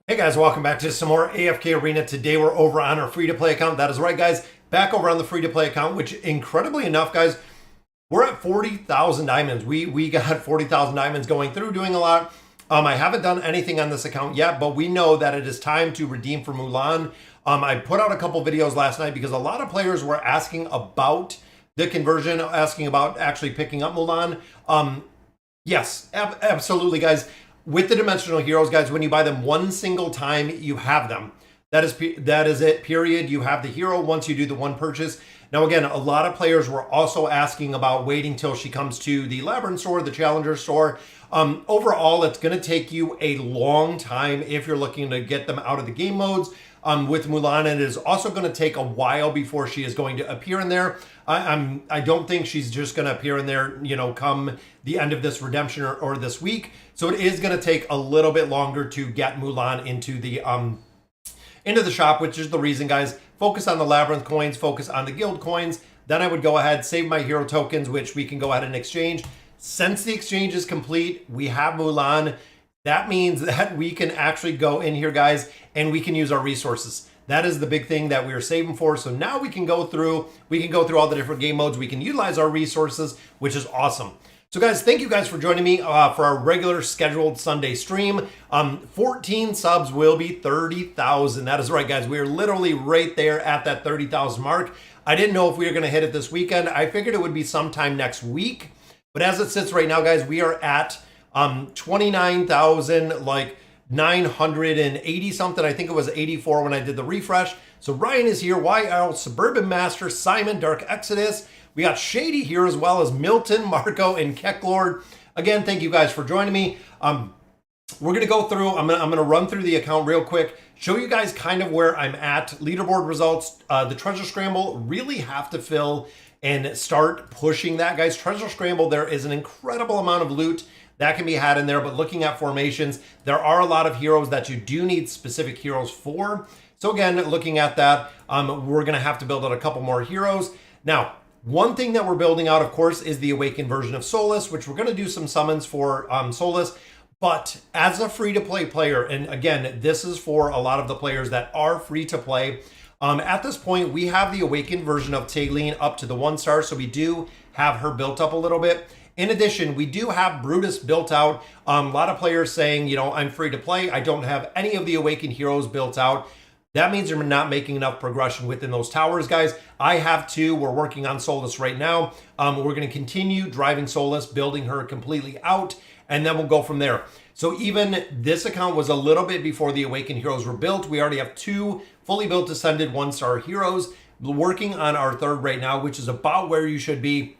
Hey guys, welcome back to some more AFK Arena. Today we're over on our free-to-play account. That is right, guys. Back over on the free-to-play account, which incredibly enough, guys, we're at 40,000 diamonds. We got 40,000 diamonds going through, doing a lot. I haven't done anything on this account yet, but we know that it is time to redeem for Mulan. I put out a couple videos last night because a lot of players were asking about the conversion, asking about actually picking up Mulan. Yes, absolutely, guys. With the dimensional heroes, guys, when you buy them one single time, you have them. That is it, period. You have the hero once you do the one purchase. Now, again, a lot of players were also asking about waiting till she comes to the Labyrinth store, the Challenger store. Overall, it's going to take you a long time if you're looking to get them out of the game modes. With Mulan, and it is also going to take a while before she is going to appear in there. I don't think she's just going to appear in there, you know, come the end of this redemption or this week. So it is going to take a little bit longer to get Mulan into the shop, which is the reason, guys. Focus on the Labyrinth coins, focus on the guild coins. Then I would go ahead, save my hero tokens, which we can go ahead and exchange. Since the exchange is complete, we have Mulan. That means that we can actually go in here, guys, and we can use our resources. That is the big thing that we are saving for. So now we can go through all the different game modes. We can utilize our resources, which is awesome. So guys, thank you guys for joining me for our regular scheduled Sunday stream. 14 subs will be 30,000. That is right, guys. We are literally right there at that 30,000 mark. I didn't know if we were going to hit it this weekend. I figured it would be sometime next week. But as it sits right now, guys, we are at 29,000, like 980 something. I think it was 84 when I did the refresh. So Ryan is here, YL, Suburban Master, Simon, Dark Exodus. We got Shady here as well as Milton, Marco, and Kecklord. Again, thank you guys for joining me. We're gonna go through, I'm gonna run through the account real quick, show you guys kind of where I'm at. Leaderboard results, the treasure scramble, really have to fill and start pushing that, guys. Treasure scramble, there is an incredible amount of loot that can be had in there, but looking at formations, there are a lot of heroes that you do need specific heroes for. So again, looking at that, we're gonna have to build out a couple more heroes. Now, one thing that we're building out, of course, is the awakened version of Solus, which we're gonna do some summons for Solus. But as a free-to-play player, and again, this is for a lot of the players that are free-to-play, at this point, we have the awakened version of Taylene up to the 1-star, so we do have her built up a little bit. In addition, we do have Brutus built out. A lot of players saying, you know, I'm free to play. I don't have any of the Awakened Heroes built out. That means you're not making enough progression within those towers, guys. I have two. We're working on Solus right now. We're going to continue driving Solus, building her completely out, and then we'll go from there. So even this account was a little bit before the Awakened Heroes were built. We already have two fully built Ascended 1-star heroes. We're working on our third right now, which is about where you should be.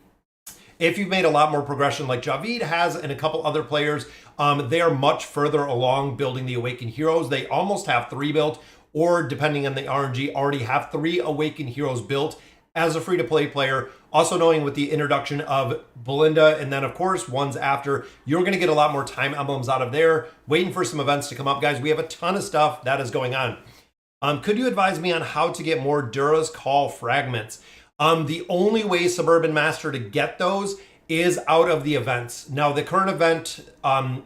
If you've made a lot more progression like Javid has and a couple other players, they are much further along building the Awakened Heroes. They almost have 3 built, or depending on the RNG, already have 3 Awakened Heroes built as a free-to-play player. Also knowing with the introduction of Belinda, and then of course ones after, you're going to get a lot more time emblems out of there. Waiting for some events to come up, guys. We have a ton of stuff that is going on. Could you advise me on how to get more Dura's Call fragments? The only way, Suburban Master, to get those is out of the events. Now, the current event,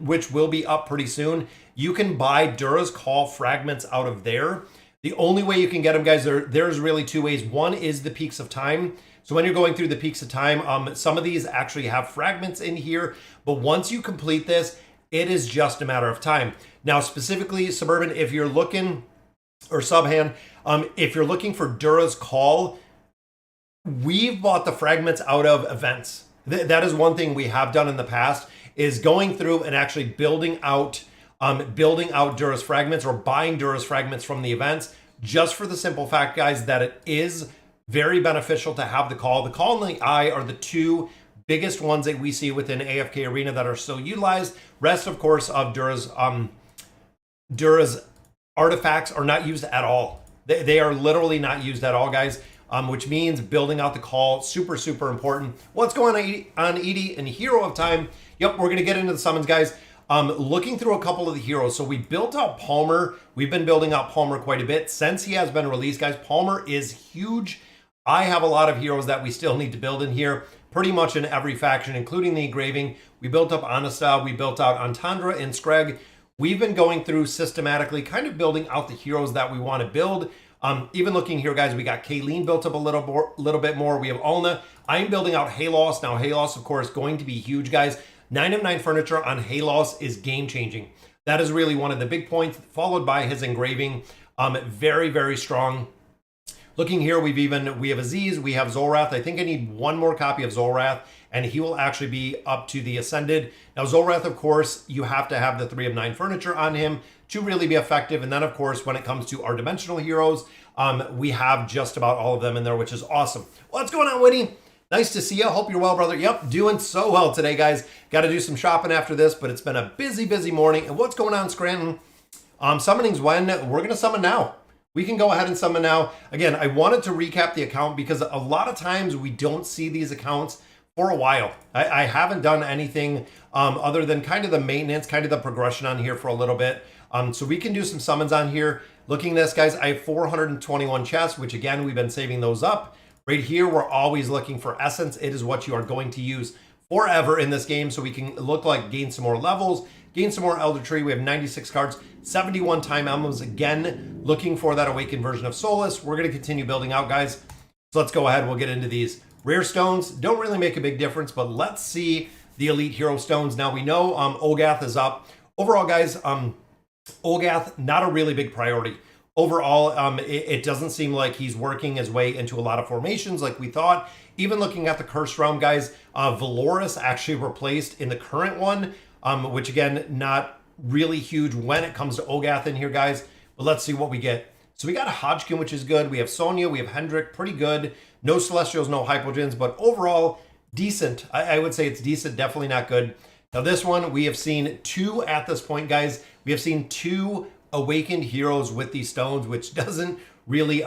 which will be up pretty soon, you can buy Dura's Call fragments out of there. The only way you can get them, guys, there's really 2 ways. One is the Peaks of Time. So when you're going through the Peaks of Time, some of these actually have fragments in here. But once you complete this, it is just a matter of time. Now, specifically, Suburban, if you're looking, or Subhand, if you're looking for Dura's Call, we've bought the fragments out of events. That is one thing we have done in the past, is going through and actually building out Dura's fragments or buying Dura's fragments from the events, just for the simple fact, guys, that it is very beneficial to have the Call. The Call and the Eye are the 2 biggest ones that we see within AFK Arena that are still utilized. Rest, of course, of Dura's artifacts are not used at all. They are literally not used at all, guys. Which means building out the Call, super, super important. What's going on, Edie, and Hero of Time? Yep, we're going to get into the summons, guys. Looking through a couple of the heroes. So we built out Palmer. We've been building out Palmer quite a bit since he has been released, guys. Palmer is huge. I have a lot of heroes that we still need to build in here, pretty much in every faction, including the engraving. We built up Anasta. We built out Antandra and Screg. we've been going through systematically, kind of building out the heroes that we want to build. Even looking here, guys, we got Kayleen built up a little bit more. We have Alna. I'm building out Halos. Now, Halos, of course, going to be huge, guys. 9 of 9 furniture on Halos is game-changing. That is really one of the big points, followed by his engraving. Very, very strong. Looking here, we have Aziz, we have Zolrath. I think I need one more copy of Zolrath, and he will actually be up to the Ascended. Now, Zolrath, of course, you have to have the 3 of 9 furniture on him to really be effective. And then, of course, when it comes to our dimensional heroes, we have just about all of them in there, which is awesome. What's going on, Whitney? Nice to see you. Hope you're well, brother. Yep, doing so well today, guys. Got to do some shopping after this, but it's been a busy, busy morning. And what's going on, Scranton? Summoning's when? We're going to summon now. We can go ahead and summon now. Again, I wanted to recap the account because a lot of times we don't see these accounts for a while. I haven't done anything other than kind of the maintenance, kind of the progression on here for a little bit. So we can do some summons on here. Looking at this, guys, I have 421 chests, which again, we've been saving those up. Right here, we're always looking for essence. It is what you are going to use forever in this game, so we can look like gain some more levels, gain some more Elder Tree. We have 96 cards, 71 time emblems. Again, looking for that awakened version of Solus. We're going to continue building out, guys. So let's go ahead. We'll get into these. Rare stones don't really make a big difference, but let's see the elite hero stones. Now we know Olgath is up. Overall, guys, Olgath, not a really big priority. Overall, it doesn't seem like he's working his way into a lot of formations like we thought. Even looking at the Curse Realm, guys, Valoris actually replaced in the current one, which again, not really huge when it comes to Olgath in here, guys. But let's see what we get. So we got a Hodgkin, which is good. We have Sonya, we have Hendrik, pretty good. No Celestials, no Hypogens, but overall, decent. I would say it's decent, definitely not good. Now this one, we have seen 2 at this point, guys. We have seen 2 awakened heroes with these stones, which doesn't really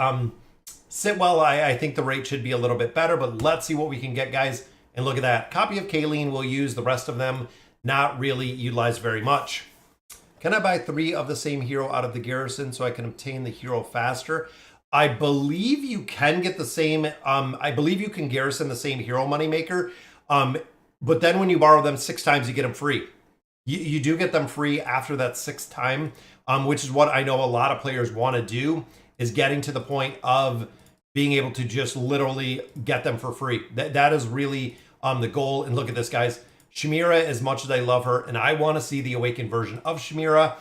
sit well. I think the rate should be a little bit better, but let's see what we can get, guys. And look at that. Copy of Kayleen we'll use. The rest of them not really utilized very much. Can I buy 3 of the same hero out of the garrison so I can obtain the hero faster? I believe you can get the same, I believe you can garrison the same hero moneymaker, but then when you borrow them 6 times, you get them free. You do get them free after that 6th time, which is what I know a lot of players want to do, is getting to the point of being able to just literally get them for free. That is really the goal. And look at this, guys. Shamira, as much as I love her, and I want to see the awakened version of Shamira,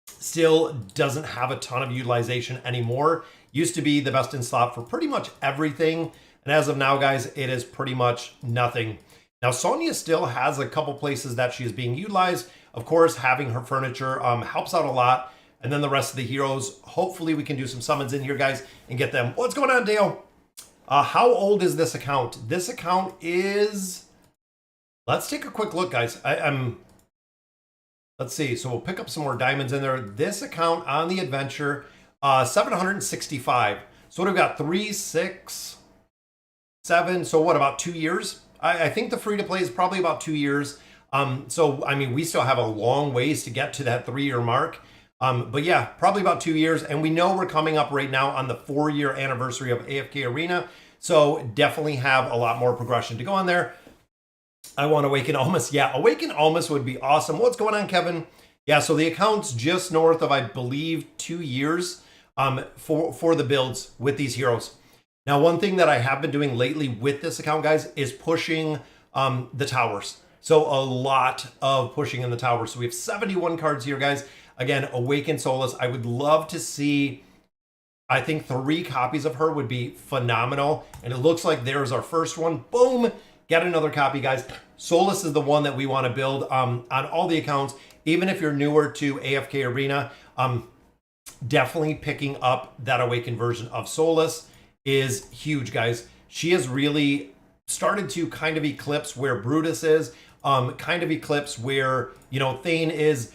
still doesn't have a ton of utilization anymore. Used to be the best in slot for pretty much everything. And as of now, guys, it is pretty much nothing. Now, Sonya still has a couple places that she is being utilized. Of course, having her furniture helps out a lot. And then the rest of the heroes, hopefully we can do some summons in here, guys, and get them. What's going on, Dale? How old is this account? This account is... Let's take a quick look, guys. Let's see. So we'll pick up some more diamonds in there. This account on the adventure, 765. So what have we got? 3, 6, 7. So what, about 2 years? I think the free-to-play is probably about 2 years. So, I mean, we still have a long ways to get to that 3-year mark. But yeah, probably about 2 years. And we know we're coming up right now on the 4-year anniversary of AFK Arena. So definitely have a lot more progression to go on there. I want Awaken Almas. Yeah, Awaken Almas would be awesome. What's going on, Kevin? Yeah, so the account's just north of, I believe, 2 years for the builds with these heroes. Now, one thing that I have been doing lately with this account, guys, is pushing the towers. So a lot of pushing in the towers. So we have 71 cards here, guys. Again, Awaken Solus. I would love to see, I think 3 copies of her would be phenomenal. And it looks like there's our first one. Boom. Get another copy, guys. Solus is the one that we want to build on all the accounts. Even if you're newer to AFK Arena, definitely picking up that awakened version of Solus is huge, guys. She has really started to kind of eclipse where Brutus is, kind of eclipse where, you know, Thane is.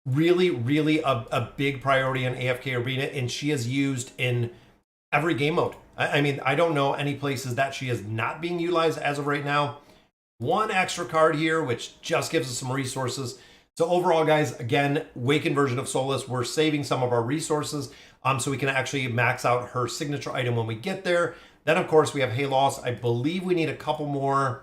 Really, really a big priority in AFK Arena, and she is used in every game mode. I mean, I don't know any places that she is not being utilized as of right now. 1 extra card here, which just gives us some resources. So overall, guys, again, Awakened version of Solus, we're saving some of our resources so we can actually max out her signature item when we get there. Then, of course, we have Halos. I believe we need a couple more.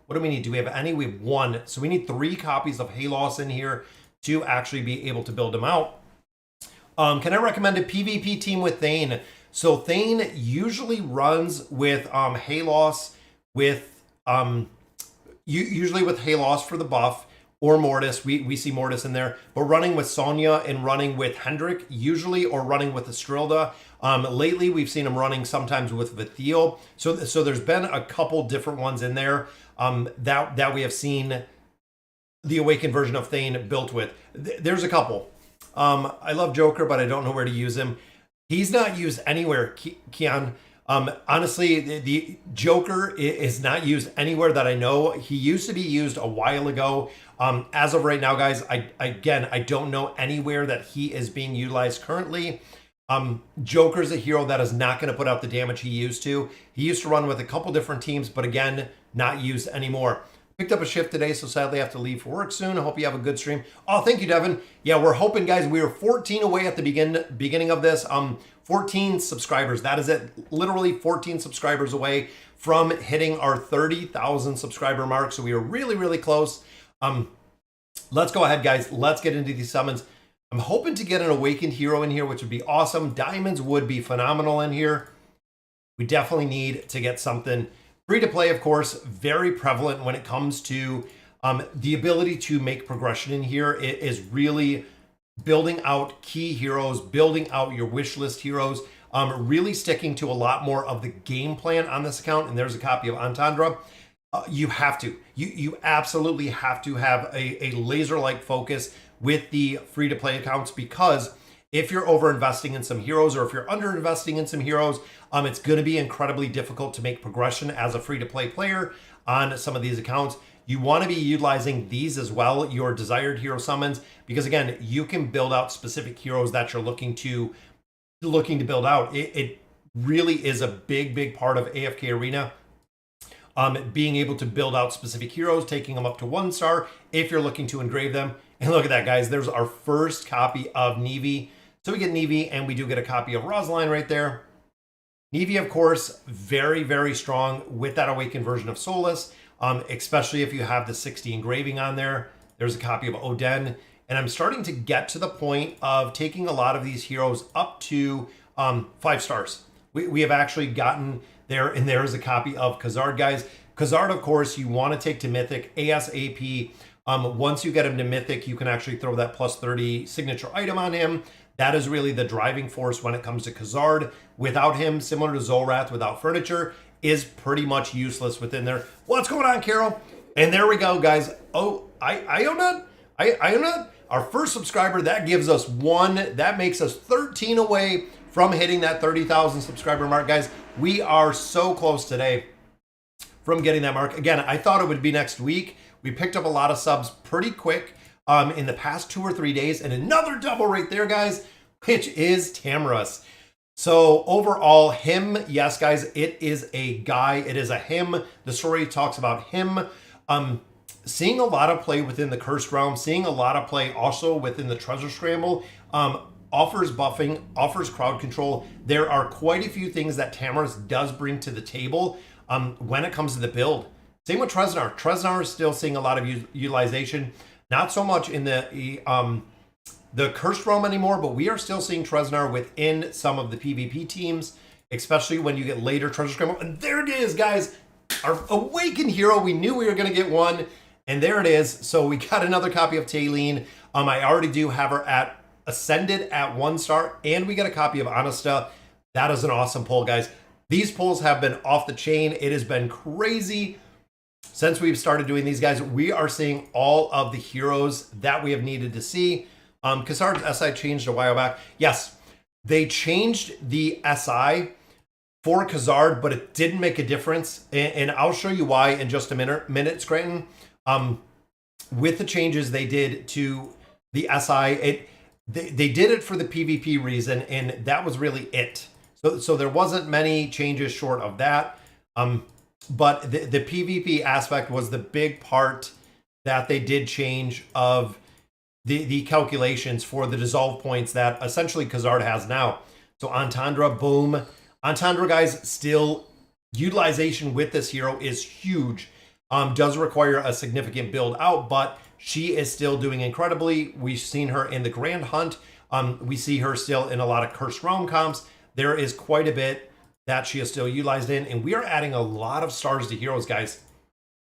What do we need? Do we have any? We have 1. So we need 3 copies of Halos in here to actually be able to build them out. Can I recommend a PvP team with Thane? So Thane usually runs with Halos, with usually with Halos for the buff, or Mortis. We see Mortis in there, but running with Sonya and running with Hendrik usually, or running with Estrilda. Lately, we've seen him running sometimes with Vithiel. So there's been a couple different ones in there that we have seen the Awakened version of Thane built with. There's a couple. I love Joker, but I don't know where to use him. He's not used anywhere, Kian. Honestly, the Joker is not used anywhere that I know. He used to be used a while ago. As of right now, guys, I don't know anywhere that he is being utilized currently. Joker's a hero that is not going to put out the damage he used to. He used to run with a couple different teams, but again, not used anymore. Picked up a shift today, so sadly I have to leave for work soon. I hope you have a good stream. Oh, thank you, Devin. Yeah, we're hoping, guys, we were 14 away at the beginning of this. 14 subscribers. That is it. Literally 14 subscribers away from hitting our 30,000 subscriber mark. So we are really, really close. Let's go ahead, guys. Let's get into these summons. I'm hoping to get an Awakened hero in here, which would be awesome. Diamonds would be phenomenal in here. We definitely need to get something. Free to play, of course, very prevalent when it comes to the ability to make progression in here. It is really building out key heroes, building out your wish list heroes, really sticking to a lot more of the game plan on this account. And there's a copy of Entendre. You have to. You absolutely have to have a laser-like focus with the free-to-play accounts, because if you're over-investing in some heroes, or if you're under-investing in some heroes, it's going to be incredibly difficult to make progression as a free-to-play player on some of these accounts. You want to be utilizing these as well, your desired hero summons, because again, you can build out specific heroes that you're looking to build out. It really is a big part of AFK Arena. Being able to build out specific heroes, taking them up to 1 star if you're looking to engrave them. And look at that, guys. There's our first copy of Neve. So we get Neve, and we do get a copy of Rosaline right there. Neve, of course, very strong with that Awakened version of Solus, especially if you have the 60 engraving on there. There's a copy of Oden. And I'm starting to get to the point of taking a lot of these heroes up to 5 stars. We have actually gotten there, and there is a copy of Khazard, guys. Khazard, of course, you want to take to Mythic ASAP. Once you get him to Mythic, you can actually throw that plus 30 signature item on him. That is really the driving force when it comes to Khazard. Without him, similar to Zolrath without furniture, is pretty much useless within there. What's going on, Carol? And there we go, guys. Oh, Ionut, our first subscriber. That gives us 1. That makes us 13 away from hitting that 30,000 subscriber mark, guys. We are so close today from getting that mark. Again, I thought it would be next week. We picked up a lot of subs pretty quick in the past 2 or 3 days, and another double right there, guys, which is Tamras. So overall, him, yes, guys, it is a guy. It is a him. The story talks about him. Seeing a lot of play within the Cursed Realm, seeing a lot of play also within the Treasure Scramble, offers buffing, offers crowd control. There are quite a few things that Tamras does bring to the table when it comes to the build. Same with Treznar. Treznar is still seeing a lot of utilization. Not so much in the Cursed Realm anymore, but we are still seeing Treznar within some of the PvP teams, especially when you get later Treasure Scramble. And there it is, guys. Our Awakened hero. We knew we were going to get one, and there it is. So we got another copy of Taylene. I already do have her at Ascended at 1 star, and we get a copy of Honesta. That is an awesome pull, guys. These pulls have been off the chain. It has been crazy since we've started doing these, guys. We are seeing all of the heroes that we have needed to see. Khazard's SI changed a while back. Yes, they changed the SI for Khazard, but it didn't make a difference. And I'll show you why in just a minute, Scranton. With the changes they did to the SI, they did it for the PvP reason, and that was really it. So there wasn't many changes short of that. But the PvP aspect was the big part that they did change of the calculations for the dissolve points that essentially Khazard has now. So Entendre, boom. Entendre, guys, still utilization with this hero is huge. Does require a significant build out, but she is still doing incredibly. We've seen her in the Grand Hunt. We see her still in a lot of Cursed Realm comps. There is quite a bit that she is still utilized in, and we are adding a lot of stars to heroes, guys,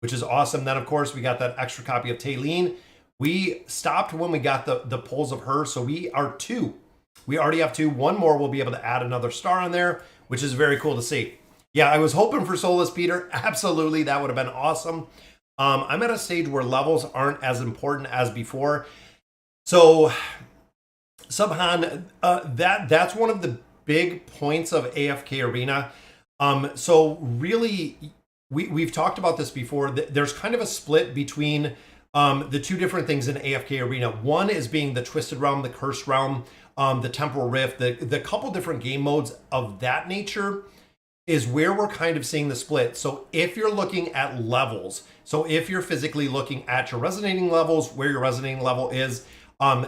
which is awesome. Then, of course, we got that extra copy of Taylene. We stopped when we got the pulls of her, so we are 2. We already have 2. One more, we'll be able to add another star on there, which is very cool to see. Yeah, I was hoping for Soulless Peter. Absolutely, that would have been awesome. I'm at a stage where levels aren't as important as before. So, Subhan, that's one of the big points of AFK Arena. So really, we've talked about this before. There's kind of a split between the 2 different things in AFK Arena. One is being the Twisted Realm, the Cursed Realm, the Temporal Rift, the couple different game modes of that nature is where we're kind of seeing the split. So if you're looking at levels, so if you're physically looking at your resonating levels, where your resonating level is,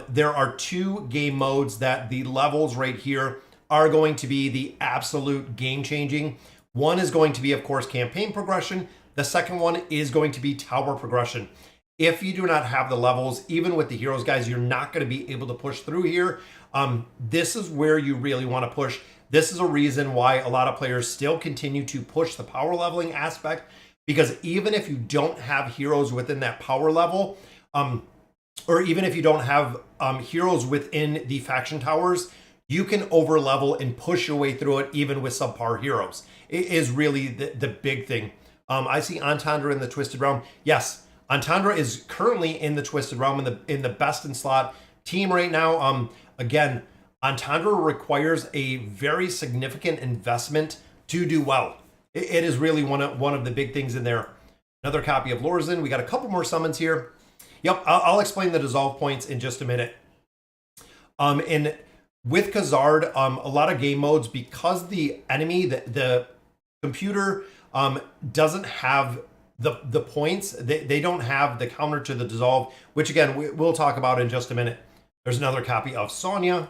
there are 2 game modes that the levels right here are going to be the absolute game changing. One is going to be, of course, campaign progression. The second one is going to be tower progression. If you do not have the levels, even with the heroes, guys, you're not going to be able to push through here. This is where you really want to push. This is a reason why a lot of players still continue to push the power leveling aspect, because even if you don't have heroes within that power level, or even if you don't have heroes within the faction towers, you can over level and push your way through it even with subpar heroes. It is really the big thing. I see Entendre in the Twisted Realm. Yes, Entendre is currently in the Twisted Realm in the best in slot team right now. Again, Entendre requires a very significant investment to do well. It is really one of the big things in there. Another copy of Lorzen. We got a couple more summons here. Yep, I'll explain the dissolve points in just a minute. And with Khazard, a lot of game modes, because the enemy, the computer doesn't have the points, they don't have the counter to the dissolve, which again, we'll talk about in just a minute. There's another copy of Sonya.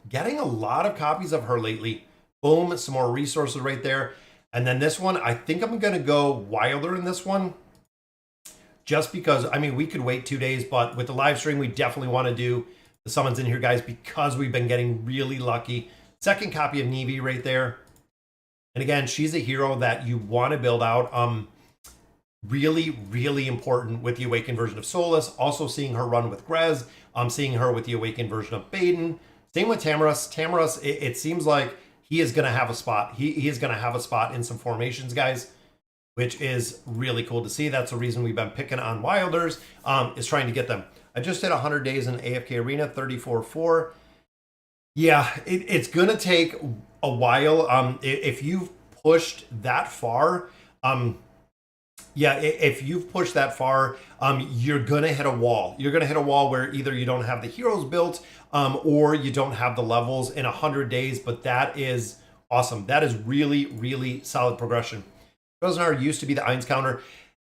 Getting a lot of copies of her lately. Boom, some more resources right there. And then this one, I think I'm going to go wilder in this one. Just because, I mean, we could wait 2 days, but with the live stream, we definitely want to do the summons in here, guys, because we've been getting really lucky. Second copy of Neve right there. And again, she's a hero that you want to build out. Really, really important with the Awakened version of Solus. Also seeing her run with Grez. Seeing her with the Awakened version of Baden. Same with Tamurus. Tamurus, it seems like he is going to have a spot. He is going to have a spot in some formations, guys, which is really cool to see. That's the reason we've been picking on Wilders, is trying to get them. I just hit 100 days in AFK Arena, 34-4. Yeah, it's going to take a while. If you've pushed that far, if you've pushed that far, you're going to hit a wall. You're going to hit a wall where either you don't have the heroes built, or you don't have the levels in 100 days, but that is awesome. That is really, really solid progression. Treznar used to be the Eins counter.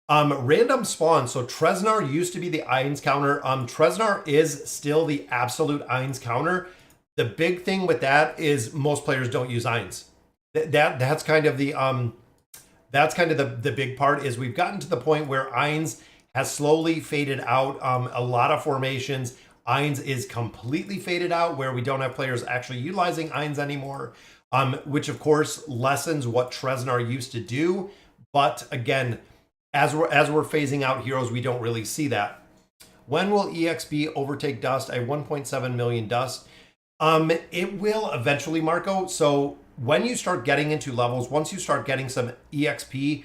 Random spawn. So Treznar used to be the Eins counter. Treznar is still the absolute Eins counter. The big thing with that is most players don't use Eins. That's kind of the the big part, is we've gotten to the point where Eins has slowly faded out. A lot of formations, Eins is completely faded out, where we don't have players actually utilizing Eins anymore, which of course lessens what Treznar used to do. But again, as we're phasing out heroes, we don't really see that. When will EXP overtake Dust? I have 1.7 million Dust. It will eventually, Marco. So when you start getting into levels, once you start getting some EXP,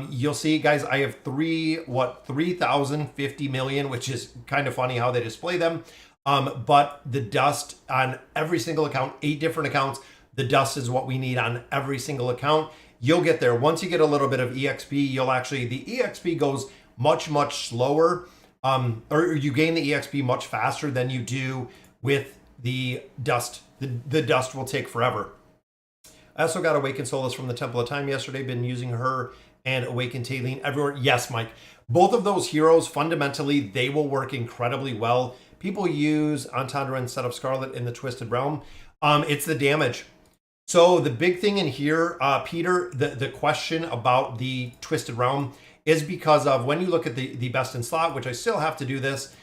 you'll see, guys, I have 3,050 million, which is kind of funny how they display them. But the Dust on every single account, 8 different accounts, the Dust is what we need on every single account. You'll get there. Once you get a little bit of EXP, the EXP goes much, much slower, or you gain the EXP much faster than you do with the Dust. The Dust will take forever. I also got Awakened Solus from the Temple of Time yesterday. Been using her and Awakened Taylene everywhere. Yes, Mike. Both of those heroes, fundamentally, they will work incredibly well. People use Entendre instead of Scarlet in the Twisted Realm. It's the damage. So the big thing in here, Peter, the question about the Twisted Realm is because of when you look at the best in slot, which I still have to do this,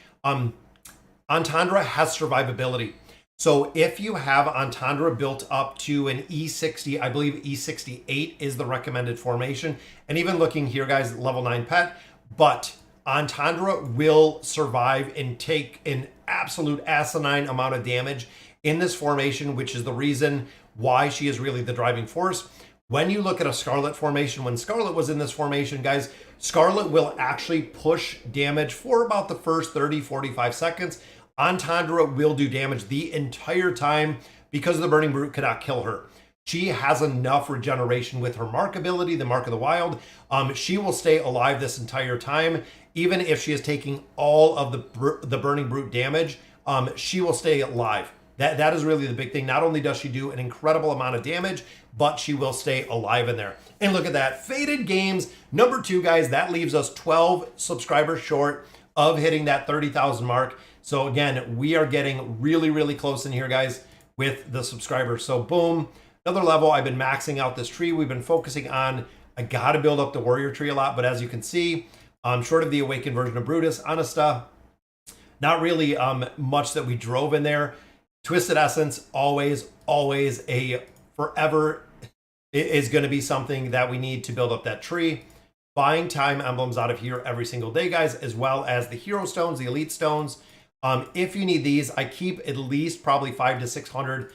Entendre has survivability. So if you have Entendre built up to an E60, I believe E68 is the recommended formation. And even looking here, guys, level 9 pet, but Entendre will survive and take an absolute asinine amount of damage in this formation, which is the reason why she is really the driving force. When you look at a Scarlet formation, when Scarlet was in this formation, guys, Scarlet will actually push damage for about the first 30, 45 seconds. Entendre will do damage the entire time because the Burning Brute cannot kill her. She has enough regeneration with her Mark ability, the Mark of the Wild. She will stay alive this entire time. Even if she is taking all of the Burning Brute damage, she will stay alive. That is really the big thing. Not only does she do an incredible amount of damage, but she will stay alive in there. And look at that. Faded Games, number 2, guys. That leaves us 12 subscribers short of hitting that 30,000 mark. So again, we are getting really, really close in here, guys, with the subscribers. So boom, another level. I've been maxing out this tree. We've been focusing on, I got to build up the warrior tree a lot. But as you can see, short of the awakened version of Brutus, Honesta, not really much that we drove in there. Twisted Essence, always a forever is going to be something that we need to build up that tree. Buying time emblems out of here every single day, guys, as well as the hero stones, the elite stones. If you need these, I keep at least probably 500 to 600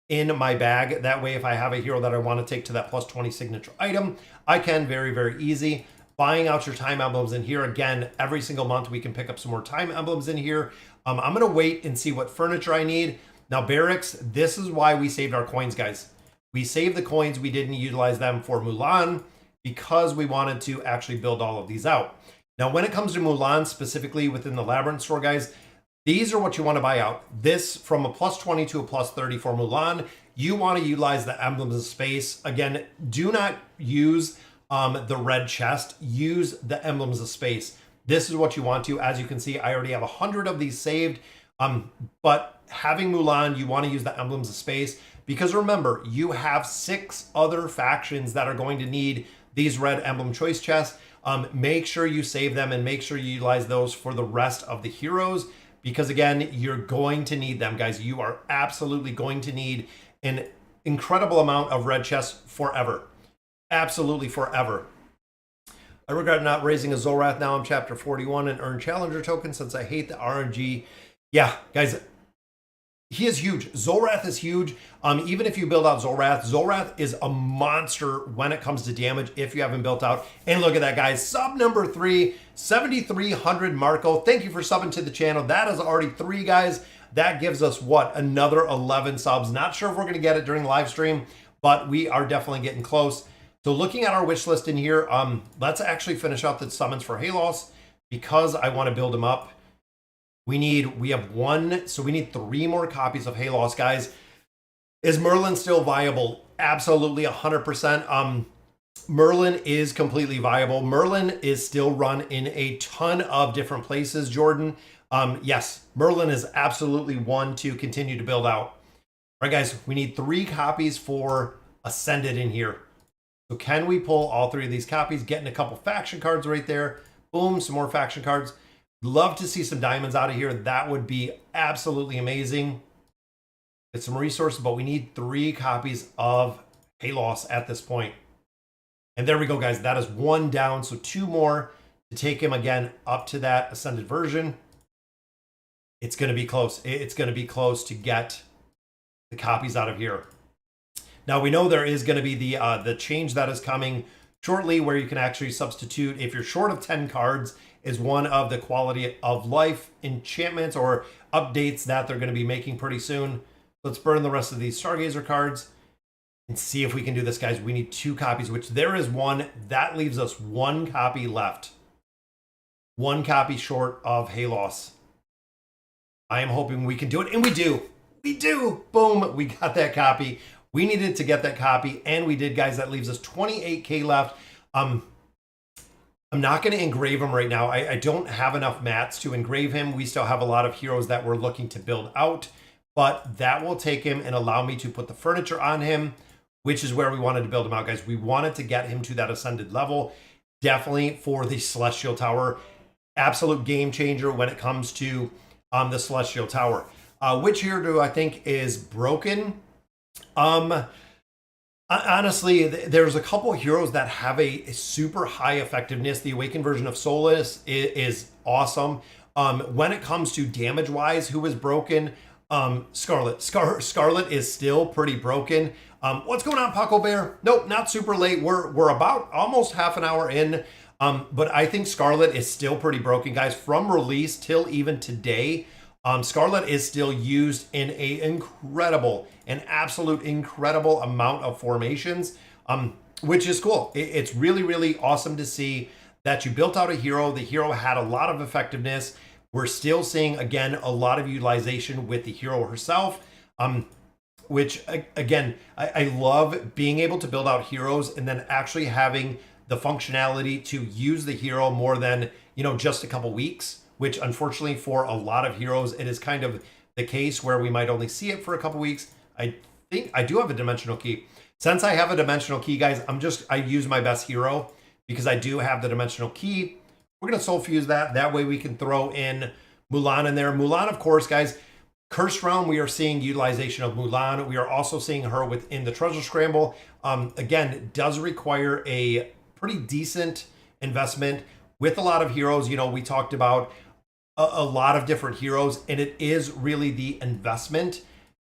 in my bag. That way, if I have a hero that I want to take to that plus 20 signature item, I can very, very easy. Buying out your time emblems in here. Again, every single month we can pick up some more time emblems in here. I'm going to wait and see what furniture I need. Now, barracks, this is why we saved our coins, guys. We saved the coins. We didn't utilize them for Mulan because we wanted to actually build all of these out. Now, when it comes to Mulan, specifically within the Labyrinth store, guys, these are what you want to buy out. This from a plus 20 to a plus 30 for Mulan. You want to utilize the emblems of space. Again, do not use the red chest. Use the emblems of space. This is what you want to. As you can see, I already have 100 of these saved. But having Mulan, you want to use the emblems of space because remember, you have 6 other factions that are going to need these red emblem choice chests. Make sure you save them and make sure you utilize those for the rest of the heroes. Because again, you're going to need them, guys. You are absolutely going to need an incredible amount of red chests forever. Absolutely forever. I regret not raising a Zorath. Now I'm chapter 41 and earn challenger token since I hate the RNG. Yeah, guys, he is huge. Zorath is huge. Even if you build out Zorath, Zorath is a monster when it comes to damage if you haven't built out. And look at that, guys. Sub number 3, 7,300 Marco. Thank you for subbing to the channel. That is already 3, guys. That gives us, what, another 11 subs. Not sure if we're going to get it during the live stream, but we are definitely getting close. So looking at our wish list in here, let's actually finish up the summons for Halos because I want to build them up. We have 1, so we need 3 more copies of Halos, guys. Is Merlin still viable? Absolutely 100%. Merlin is completely viable. Merlin is still run in a ton of different places, Jordan. Yes, Merlin is absolutely one to continue to build out. All right, guys, we need 3 copies for Ascended in here. So can we pull all 3 of these copies? Getting a couple faction cards right there. Boom, some more faction cards. Love to see some diamonds out of here. That would be absolutely amazing. Get some resources, but we need 3 copies of Halos at this point. And there we go, guys. That is 1 down, so 2 more to take him again up to that Ascended version. It's going to be close. It's going to be close to get the copies out of here. Now, we know there is going to be the change that is coming shortly where you can actually substitute, if you're short of 10 cards, is one of the quality of life enchantments or updates that they're going to be making pretty soon. Let's burn the rest of these Stargazer cards and see if we can do this, guys. We need 2 copies, which there is 1. That leaves us 1 copy left. 1 copy short of Halos. I am hoping we can do it, and we do. We do. Boom. We got that copy. We needed to get that copy, and we did, guys. That leaves us 28K left. I'm not going to engrave him right now. I don't have enough mats to engrave him. We still have a lot of heroes that we're looking to build out, but that will take him and allow me to put the furniture on him, which is where we wanted to build him out, guys. We wanted to get him to that Ascended level. definitely for the Celestial Tower. Absolute game changer when it comes to the Celestial Tower. Which hero do I think is broken? Honestly, there's a couple of heroes that have a super high effectiveness. The Awakened version of Solus is awesome. When it comes to damage wise, who is broken? Scarlet. Scarlet is still pretty broken. What's going on, Paco Bear? Nope, not super late. We're about almost half an hour in. But I think Scarlet is still pretty broken, guys. From release till even today, Scarlet is still used in an absolute incredible amount of formations, which is cool. It's really, really awesome to see that you built out a hero. The hero had a lot of effectiveness. We're still seeing, again, a lot of utilization with the hero herself, which, again, I love being able to build out heroes and then actually having the functionality to use the hero more than, just a couple weeks, which unfortunately for a lot of heroes, it is kind of the case where we might only see it for a couple weeks. I think I do have a dimensional key. Since I have a dimensional key, guys, I use my best hero because I do have the dimensional key. We're going to soul fuse that. That way we can throw in Mulan in there. Mulan, of course, guys, Cursed Realm, we are seeing utilization of Mulan. We are also seeing her within the Treasure Scramble. Again, does require a pretty decent investment with a lot of heroes. We talked about a lot of different heroes, and it is really the investment.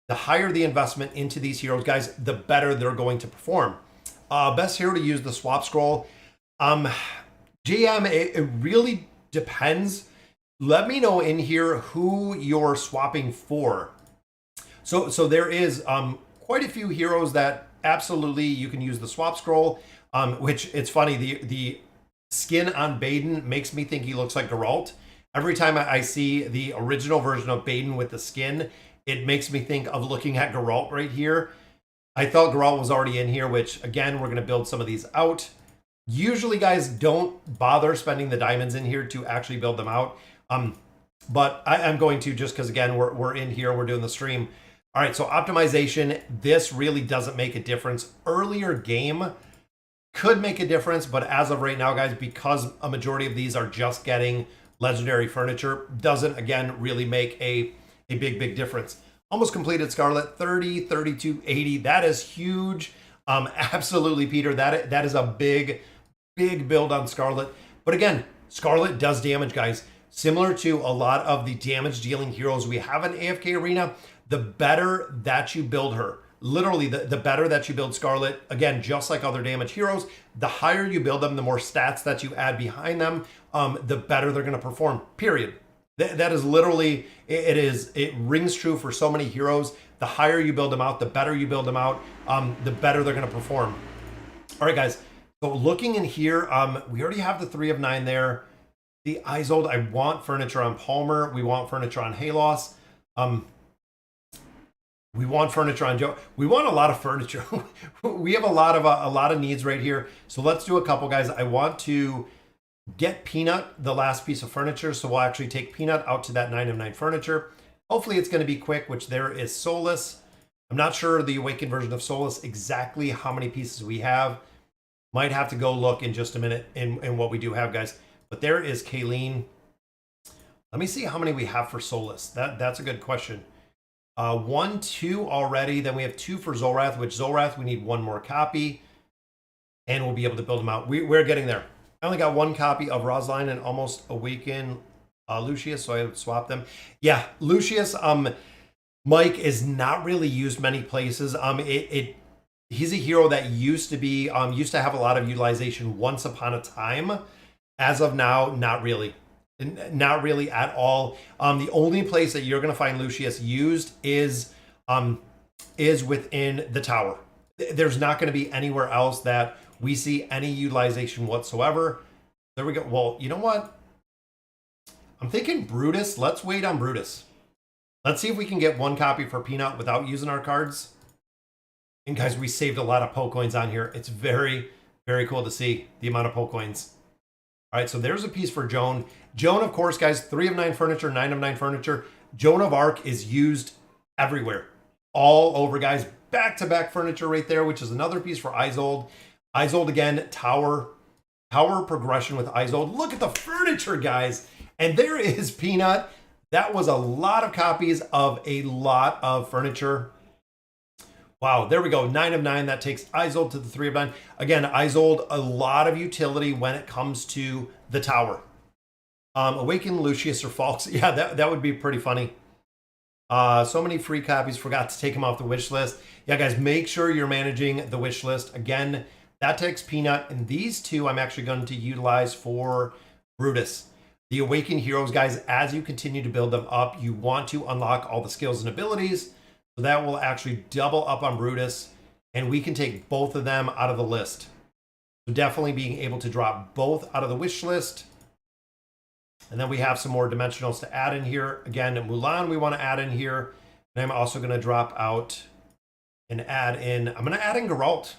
The higher the investment into these heroes, guys, the better they're going to perform. Best hero to use the swap scroll. GM, it really depends. Let me know in here who you're swapping for. So there is quite a few heroes that absolutely you can use the swap scroll, which it's funny. The skin on Baden makes me think he looks like Geralt. Every time I see the original version of Baden with the skin, it makes me think of looking at Geralt right here. I thought Geralt was already in here, which again, we're going to build some of these out. Usually, guys, don't bother spending the diamonds in here to actually build them out. But I'm going to, just because again, we're in here, we're doing the stream. All right, so optimization, this really doesn't make a difference. Earlier game could make a difference, but as of right now, guys, because a majority of these are just getting legendary furniture, doesn't, again, really make a big difference. Almost completed Scarlet, 30, 32, 80. That is huge. Absolutely, Peter. That is a big build on Scarlet. But again, Scarlet does damage, guys. Similar to a lot of the damage dealing heroes we have in AFK Arena, the better that you build her, literally the better that you build Scarlet, again, just like other damage heroes, the higher you build them, the more stats that you add behind them, the better they're going to perform, period. That is literally, it rings true for so many heroes. The higher you build them out, the better you build them out, the better they're going to perform. All right, guys. So looking in here, we already have the 3 of 9 there. The Isolde, I want furniture on Palmer. We want furniture on Halos. We want furniture on Joe. We want a lot of furniture. We have a lot of needs right here. So let's do a couple, guys. I want to get Peanut the last piece of furniture. So we'll actually take Peanut out to that 9 of 9 furniture. Hopefully it's going to be quick, which there is Solus. I'm not sure the Awakened version of Solus exactly how many pieces we have. Might have to go look in just a minute in what we do have, guys. But there is Kayleen. Let me see how many we have for Solus. That's a good question. 1, 2 already. Then we have 2 for Zolrath, which Zolrath, we need 1 more copy. And we'll be able to build them out. We're getting there. I only got 1 copy of Rosalind and almost Awaken Lucius, so I would swap them. Yeah, Lucius, Mike is not really used many places. He's a hero that used to have a lot of utilization once upon a time. As of now, not really. Not really at all. The only place that you're going to find Lucius used is within the tower. There's not going to be anywhere else that we see any utilization whatsoever. There we go. Well, you know what? I'm thinking Brutus. Let's wait on Brutus. Let's see if we can get 1 copy for Peanut without using our cards. And guys, we saved a lot of Poke coins on here. It's very, very cool to see the amount of Poke coins. All right, so there's a piece for Joan. Joan, of course, guys, 3 of 9 furniture, 9 of 9 furniture. Joan of Arc is used everywhere. All over, guys. Back-to-back furniture right there, which is another piece for Isolde. Isolde, again, tower. Power progression with Isolde. Look at the furniture, guys. And there is Peanut. That was a lot of copies of a lot of furniture. Wow, there we go. 9 of 9. That takes Isolde to the 3 of 9. Again, Isolde, a lot of utility when it comes to the tower. Awaken Lucius or Falks. Yeah, that would be pretty funny. So many free copies. Forgot to take them off the wish list. Yeah, guys, make sure you're managing the wish list. Again, that takes Peanut. And these two I'm actually going to utilize for Brutus. The Awakened Heroes, guys, as you continue to build them up, you want to unlock all the skills and abilities. So that will actually double up on Brutus. And we can take both of them out of the list. So definitely being able to drop both out of the wish list. And then we have some more dimensionals to add in here. Again, Mulan we want to add in here. And I'm also going to drop out and add in, I'm going to add in Geralt.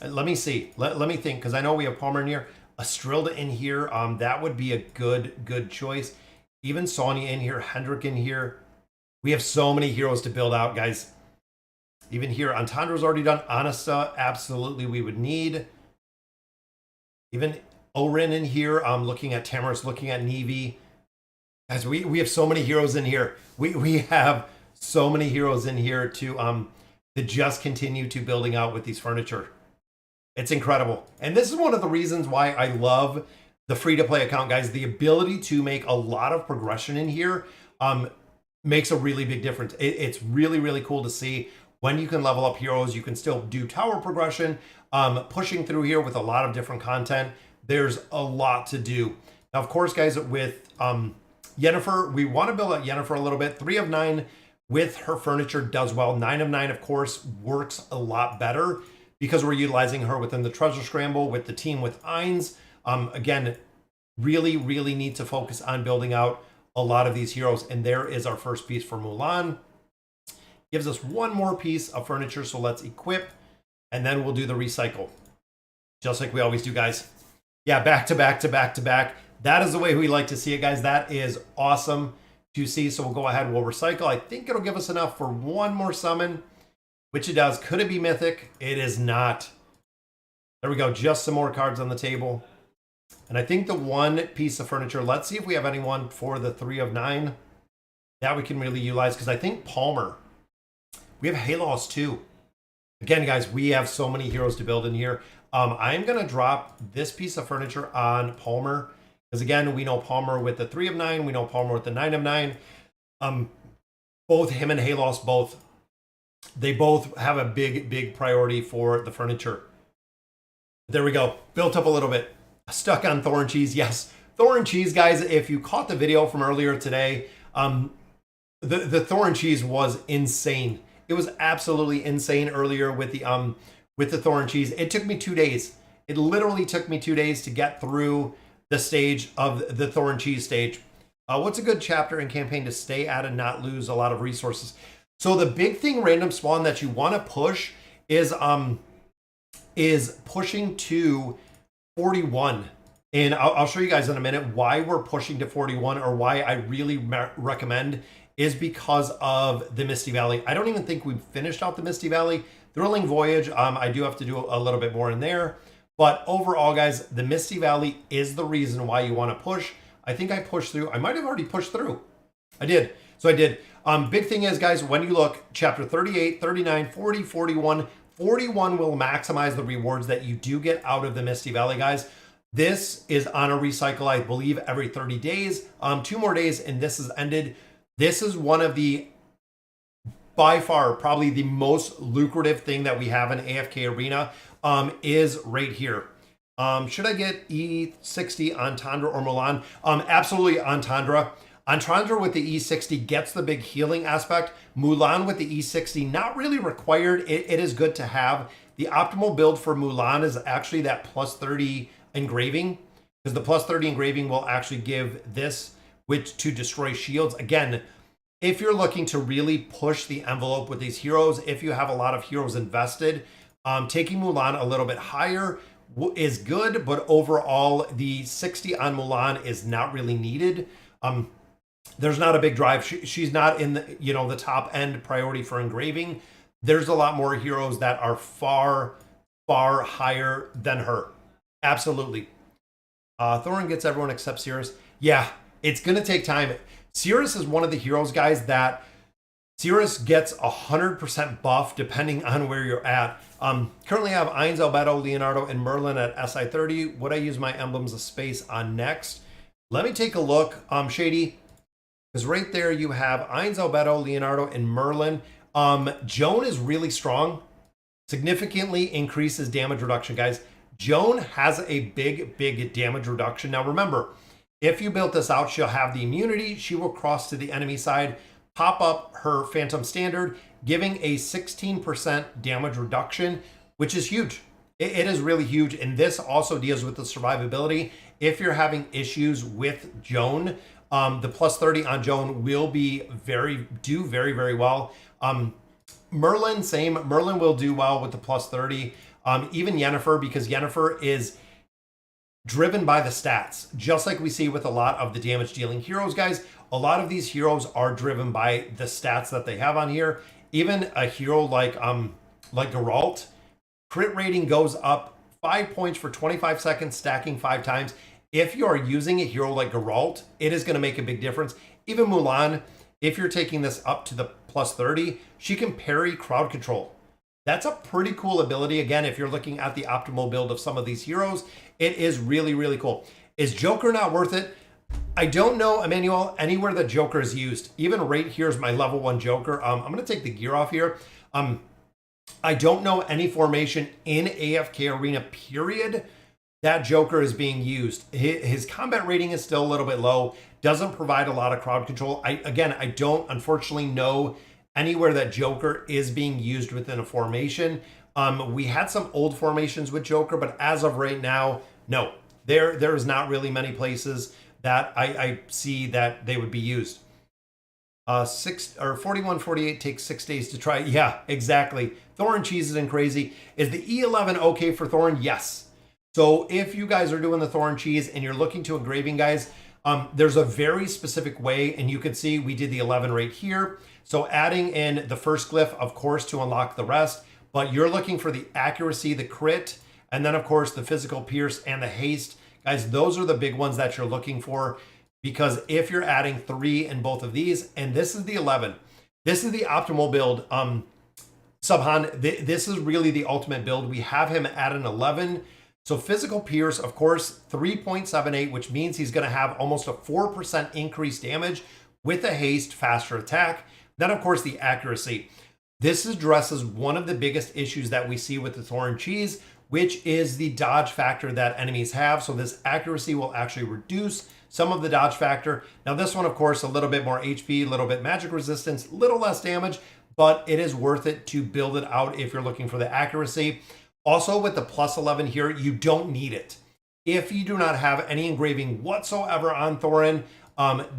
Let me see. Let me think, because I know we have Palmer in here. Estrilda in here. That would be a good choice. Even Sonya in here. Hendrik in here. We have so many heroes to build out, guys. Even here, Antandra's already done. Anasta, absolutely we would need. Even Orin in here. Looking at Tamaris, looking at Nevi. Guys, we have so many heroes in here. We have so many heroes in here to just continue to building out with these furniture. It's incredible. And this is one of the reasons why I love the free-to-play account, guys. The ability to make a lot of progression in here makes a really big difference. It's really, really cool to see when you can level up heroes. You can still do tower progression, pushing through here with a lot of different content. There's a lot to do. Now, of course, guys, with Yennefer, we want to build out Yennefer a little bit. 3 of 9 with her furniture does well. 9 of 9, of course, works a lot better because we're utilizing her within the treasure scramble with the team with Ainz. Again, really, really need to focus on building out a lot of these heroes. And there is our first piece for Mulan. Gives us one more piece of furniture, so let's equip, and then we'll do the recycle. Just like we always do, guys. Yeah, back to back to back to back. That is the way we like to see it, guys. That is awesome to see. So we'll go ahead, we'll recycle. I think it'll give us enough for one more summon, which it does. Could it be mythic? It is not. There we go, just some more cards on the table. And I think the one piece of furniture, let's see if we have anyone for the 3 of 9 that we can really utilize, because I think Palmer. We have Halos too. Again, guys, we have so many heroes to build in here. I'm going to drop this piece of furniture on Palmer, because again, we know Palmer with the 3 of 9. We know Palmer with the 9 of 9. Both him and Halos, they both have a big priority for the furniture. There we go. Built up a little bit. Stuck on Thorn Cheese. Yes, Thorn Cheese, guys. If you caught the video from earlier today, the Thorn Cheese was insane. It was absolutely insane earlier with the Thorn Cheese. It took me 2 days. It literally took me 2 days to get through the stage of the Thorn Cheese stage. What's a good chapter and campaign to stay at and not lose a lot of resources? So the big thing, Random Spawn, that you want to push is pushing to 41. And I'll show you guys in a minute why we're pushing to 41, or why I really recommend is because of the Misty Valley. I don't even think we've finished out the Misty Valley. Thrilling Voyage, I do have to do a little bit more in there. But overall, guys, the Misty Valley is the reason why you want to push. I think I pushed through. I might have already pushed through. I did. So I did. Big thing is, guys, when you look, chapter 38, 39, 40, 41, 41 will maximize the rewards that you do get out of the Misty Valley, guys. This is on a recycle, I believe, every 30 days. 2 more days, and this is ended. This is one of the, by far, probably the most lucrative thing that we have in AFK Arena, is right here. Should I get E60 Entendre or Mulan? Absolutely Entendre. Entendre with the E60 gets the big healing aspect. Mulan with the E60, not really required. It is good to have. The optimal build for Mulan is actually that plus 30 engraving, because the plus 30 engraving will actually give this, which to destroy shields. Again, if you're looking to really push the envelope with these heroes, if you have a lot of heroes invested, taking Mulan a little bit higher is good, but overall the 60 on Mulan is not really needed. There's not a big drive. She's not in the, the top end priority for engraving. There's a lot more heroes that are far higher than her. Absolutely. Thorin gets everyone except Cirrus. Yeah, it's going to take time. Cirrus is one of the heroes, guys, that Cirrus gets 100% buff depending on where you're at. Currently I have Ainz, Albedo, Leonardo, and Merlin at SI30. Would I use my Emblems of Space on next? Let me take a look, Shady, because right there you have Ainz, Albedo, Leonardo, and Merlin. Joan is really strong. Significantly increases damage reduction, guys. Joan has a big damage reduction. Now remember, if you built this out, she'll have the immunity. She will cross to the enemy side, pop up her Phantom Standard, giving a 16% damage reduction, which is huge. It is really huge. And this also deals with the survivability. If you're having issues with Joan, the plus 30 on Joan will be do very well. Merlin, same. Merlin will do well with the plus 30. Even Yennefer, because Yennefer is driven by the stats, just like we see with a lot of the damage dealing heroes, guys. A lot of these heroes are driven by the stats that they have on here. Even a hero like Geralt, crit rating goes up 5 points for 25 seconds, stacking 5 times. If you are using a hero like Geralt, it is going to make a big difference. Even Mulan, if you're taking this up to the plus 30, she can parry crowd control. That's a pretty cool ability. Again, if you're looking at the optimal build of some of these heroes, it is really cool. Is Joker not worth it? I don't know, Emmanuel, anywhere that Joker is used. Even right here is my level 1 Joker. I'm going to take the gear off here. I don't know any formation in AFK Arena, period, that Joker is being used. His combat rating is still a little bit low. Doesn't provide a lot of crowd control. I don't, unfortunately, know anywhere that Joker is being used within a formation. We had some old formations with Joker, but as of right now, no. There is not really many places that I see that they would be used. 4148 takes 6 days to try. Yeah, exactly. Thorin cheeses and crazy. Is the E11 okay for Thorin? Yes. So if you guys are doing the Thorin cheese and you're looking to engraving, guys, there's a very specific way, and you can see we did the 11 right here. So adding in the first glyph, of course, to unlock the rest, but you're looking for the accuracy, the crit, and then of course the physical pierce and the haste. Guys, those are the big ones that you're looking for, because if you're adding 3 in both of these, and this is the 11, this is the optimal build. Subhan, this is really the ultimate build. We have him at an 11. So physical pierce, of course, 3.78, which means he's going to have almost a 4% increased damage with a haste, faster attack. Then, of course, the accuracy. This addresses one of the biggest issues that we see with the Thorin cheese, which is the dodge factor that enemies have. So this accuracy will actually reduce some of the dodge factor. Now this one, of course, a little bit more HP, a little bit magic resistance, little less damage, but it is worth it to build it out if you're looking for the accuracy. Also with the plus 11 here, you don't need it. If you do not have any engraving whatsoever on Thorin,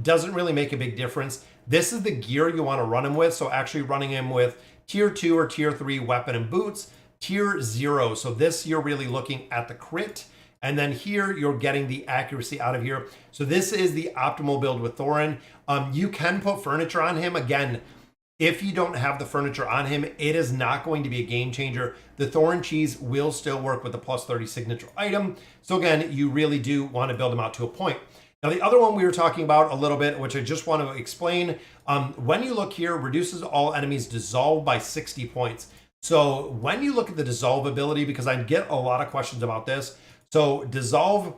doesn't really make a big difference. This is the gear you want to run him with. So actually running him with tier 2 or tier 3 weapon and boots, tier 0. So this you're really looking at the crit. And then here you're getting the accuracy out of here. So this is the optimal build with Thorin. You can put furniture on him. Again, if you don't have the furniture on him, it is not going to be a game changer. The Thorin cheese will still work with the plus 30 signature item. So again, you really do want to build him out to a point. Now, the other one we were talking about a little bit, which I just want to explain, when you look here, reduces all enemies dissolve by 60 points. So when you look at the dissolve ability, because I get a lot of questions about this. So dissolve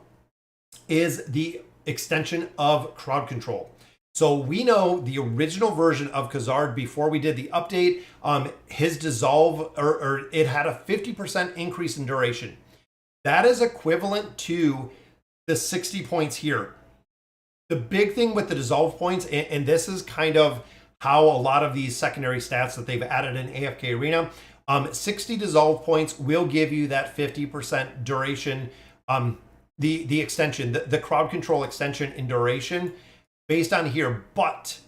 is the extension of crowd control. So we know the original version of Khazard before we did the update, his dissolve, or it had a 50% increase in duration. That is equivalent to the 60 points here. The big thing with the dissolve points, and this is kind of how a lot of these secondary stats that they've added in AFK Arena, 60 dissolve points will give you that 50% duration, the extension, the crowd control extension in duration based on here. But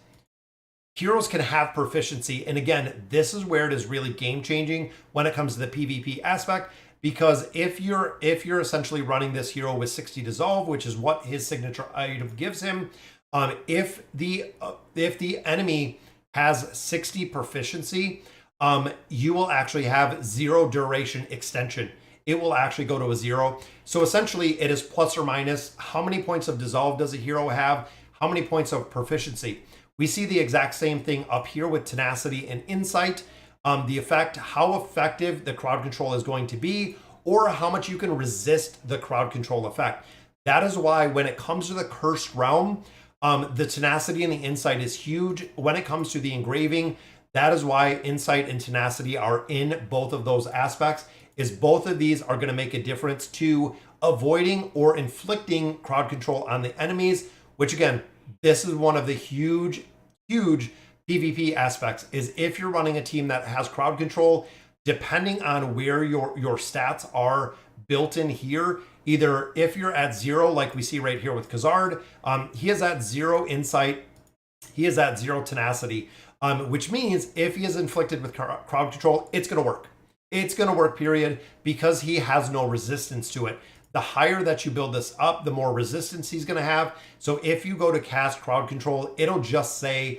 heroes can have proficiency. And again, this is where it is really game changing when it comes to the PvP aspect, because if you're essentially running this hero with 60 dissolve, which is what his signature item gives him, if the enemy has 60 proficiency, you will actually have 0 duration extension. it will actually go to a 0. So essentially it is plus or minus how many points of dissolve does a hero have, how many points of proficiency. We see the exact same thing up here with tenacity and insight. The effect, how effective the crowd control is going to be, or how much you can resist the crowd control effect. That is why when it comes to the cursed realm, the tenacity and the insight is huge. When it comes to the engraving, that is why insight and tenacity are in both of those aspects, is both of these are going to make a difference to avoiding or inflicting crowd control on the enemies, which again, this is one of the huge PvP aspects, is if you're running a team that has crowd control, depending on where your stats are built in here, either if you're at 0, like we see right here with Khazard, he is at 0 insight, he is at 0 tenacity, which means if he is inflicted with crowd control, it's going to work. It's going to work, period, because he has no resistance to it. The higher that you build this up, the more resistance he's going to have. So if you go to cast crowd control, it'll just say,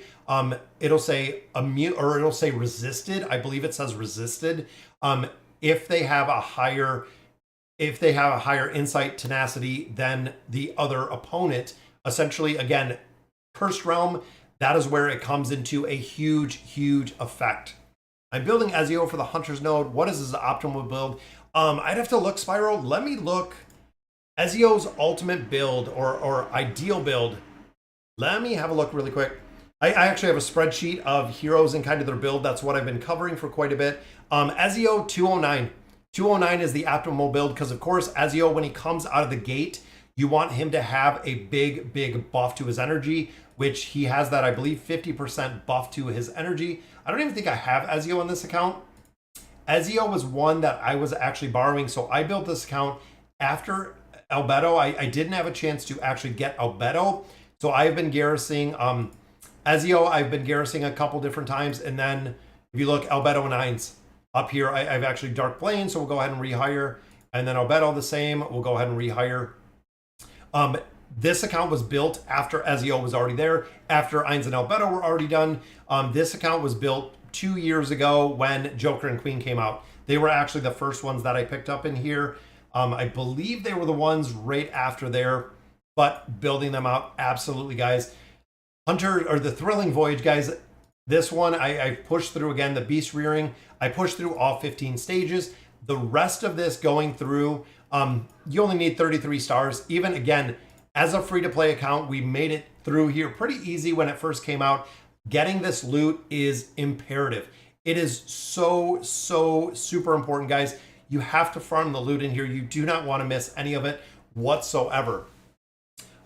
it'll say immune, or it'll say resisted. I believe it says resisted. If they have a higher insight tenacity than the other opponent, essentially, again, Cursed Realm, that is where it comes into a huge effect. I'm building Ezio for the Hunter's node. What is his optimal build? I'd have to look, Spyro. Let me look. Ezio's ultimate build or ideal build. Let me have a look really quick. I actually have a spreadsheet of heroes and kind of their build. That's what I've been covering for quite a bit. Ezio 209. 209 is the optimal build because, of course, Ezio, when he comes out of the gate, you want him to have a big buff to his energy, which he has that, I believe, 50% buff to his energy. I don't even think I have Ezio on this account. Ezio was one that I was actually borrowing, so I built this account after Albedo. I didn't have a chance to actually get Albedo, so I've been garrisoning Ezio. I've been garrisoning a couple different times, and then if you look, Albedo 9s up here, I've actually Dark Blade, so we'll go ahead and rehire, and then Albedo the same, we'll go ahead and rehire. This account was built after Ezio was already there, after Ainz and Albedo were already done. This account was built 2 years ago when Joker and Queen came out. They were actually the first ones that I picked up in here. I believe they were the ones right after there, but building them out, absolutely, guys. Hunter, or the Thrilling Voyage, guys, this one I pushed through, again, the Beast Rearing. I pushed through all 15 stages. The rest of this going through, you only need 33 stars. Even, again, as a free-to-play account, we made it through here pretty easy when it first came out. Getting this loot is imperative. It is so super important, guys. You have to farm the loot in here. You do not want to miss any of it whatsoever.